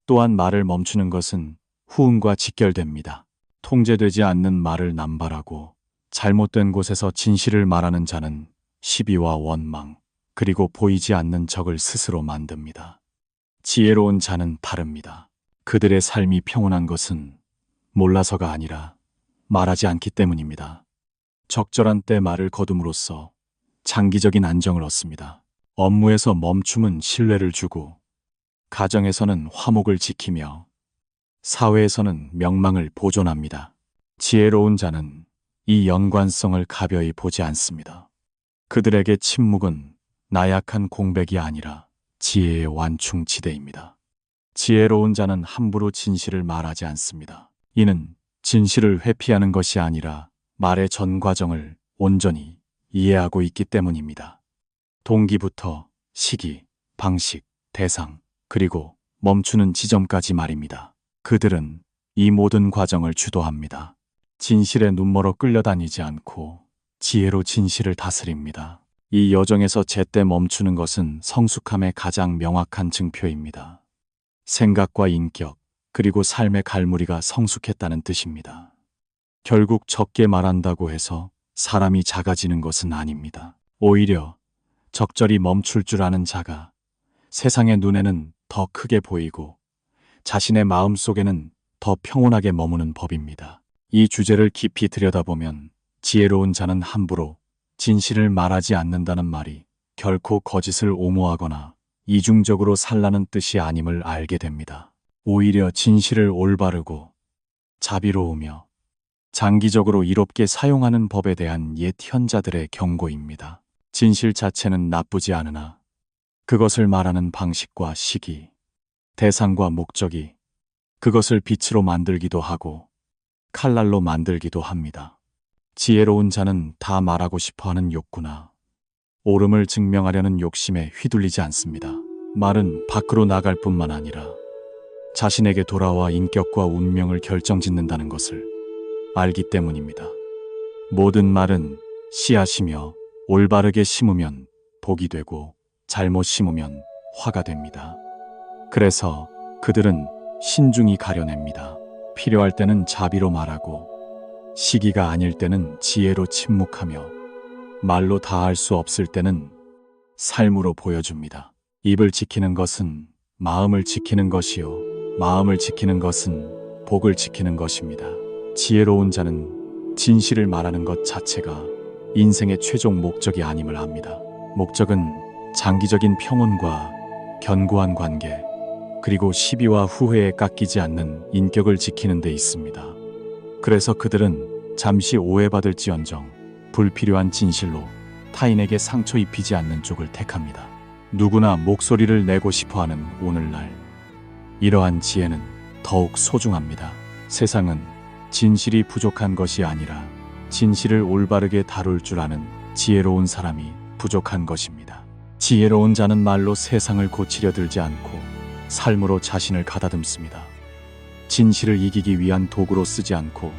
또한 말을 멈추는 것은 후음과 직결됩니다. 통제되지 않는 말을 남발하고 잘못된 곳에서 진실을 말하는 자는 시비와 원망, 그리고 보이지 않는 적을 스스로 만듭니다. 지혜로운 자는 다릅니다. 그들의 삶이 평온한 것은 몰라서가 아니라 말하지 않기 때문입니다. 적절한 때 말을 거둠으로써 장기적인 안정을 얻습니다. 업무에서 멈춤은 신뢰를 주고 가정에서는 화목을 지키며 사회에서는 명망을 보존합니다. 지혜로운 자는 이 연관성을 가벼이 보지 않습니다. 그들에게 침묵은 나약한 공백이 아니라 지혜의 완충지대입니다. 지혜로운 자는 함부로 진실을 말하지 않습니다. 이는 진실을 회피하는 것이 아니라 말의 전 과정을 온전히 이해하고 있기 때문입니다. 동기부터 시기, 방식, 대상, 그리고 멈추는 지점까지 말입니다. 그들은 이 모든 과정을 주도합니다. 진실에 눈멀어 끌려다니지 않고 지혜로 진실을 다스립니다. 이 여정에서 제때 멈추는 것은 성숙함의 가장 명확한 증표입니다. 생각과 인격, 그리고 삶의 갈무리가 성숙했다는 뜻입니다. 결국 적게 말한다고 해서 사람이 작아지는 것은 아닙니다. 오히려 적절히 멈출 줄 아는 자가 세상의 눈에는 더 크게 보이고 자신의 마음 속에는 더 평온하게 머무는 법입니다. 이 주제를 깊이 들여다보면 지혜로운 자는 함부로 진실을 말하지 않는다는 말이 결코 거짓을 옹호하거나 이중적으로 살라는 뜻이 아님을 알게 됩니다. 오히려 진실을 올바르고 자비로우며 장기적으로 이롭게 사용하는 법에 대한 옛 현자들의 경고입니다. 진실 자체는 나쁘지 않으나 그것을 말하는 방식과 시기, 대상과 목적이 그것을 빛으로 만들기도 하고 칼날로 만들기도 합니다. 지혜로운 자는 다 말하고 싶어하는 욕구나 옳음을 증명하려는 욕심에 휘둘리지 않습니다. 말은 밖으로 나갈 뿐만 아니라 자신에게 돌아와 인격과 운명을 결정짓는다는 것을 알기 때문입니다. 모든 말은 씨앗이며 올바르게 심으면 복이 되고 잘못 심으면 화가 됩니다. 그래서 그들은 신중히 가려냅니다. 필요할 때는 자비로 말하고 시기가 아닐 때는 지혜로 침묵하며 말로 다할 수 없을 때는 삶으로 보여줍니다. 입을 지키는 것은 마음을 지키는 것이요 마음을 지키는 것은 복을 지키는 것입니다. 지혜로운 자는 진실을 말하는 것 자체가 인생의 최종 목적이 아님을 압니다. 목적은 장기적인 평온과 견고한 관계, 그리고 시비와 후회에 깎이지 않는 인격을 지키는 데 있습니다. 그래서 그들은 잠시 오해받을지언정 불필요한 진실로 타인에게 상처 입히지 않는 쪽을 택합니다. 누구나 목소리를 내고 싶어하는 오늘날, 이러한 지혜는 더욱 소중합니다. 세상은 진실이 부족한 것이 아니라 진실을 올바르게 다룰 줄 아는 지혜로운 사람이 부족한 것입니다. 지혜로운 자는 말로 세상을 고치려 들지 않고 삶으로 자신을 가다듬습니다. 진실을 이기기 위한 도구로 쓰지 않고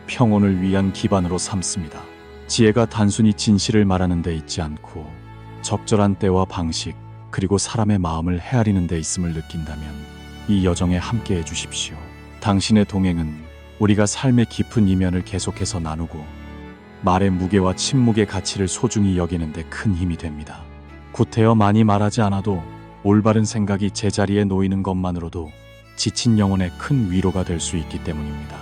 평온을 위한 기반으로 삼습니다. 지혜가 단순히 진실을 말하는 데 있지 않고 적절한 때와 방식, 그리고 사람의 마음을 헤아리는 데 있음을 느낀다면 이 여정에 함께 해주십시오. 당신의 동행은 우리가 삶의 깊은 이면을 계속해서 나누고 말의 무게와 침묵의 가치를 소중히 여기는 데 큰 힘이 됩니다. 구태여 많이 말하지 않아도 올바른 생각이 제자리에 놓이는 것만으로도 지친 영혼에 큰 위로가 될 수 있기 때문입니다.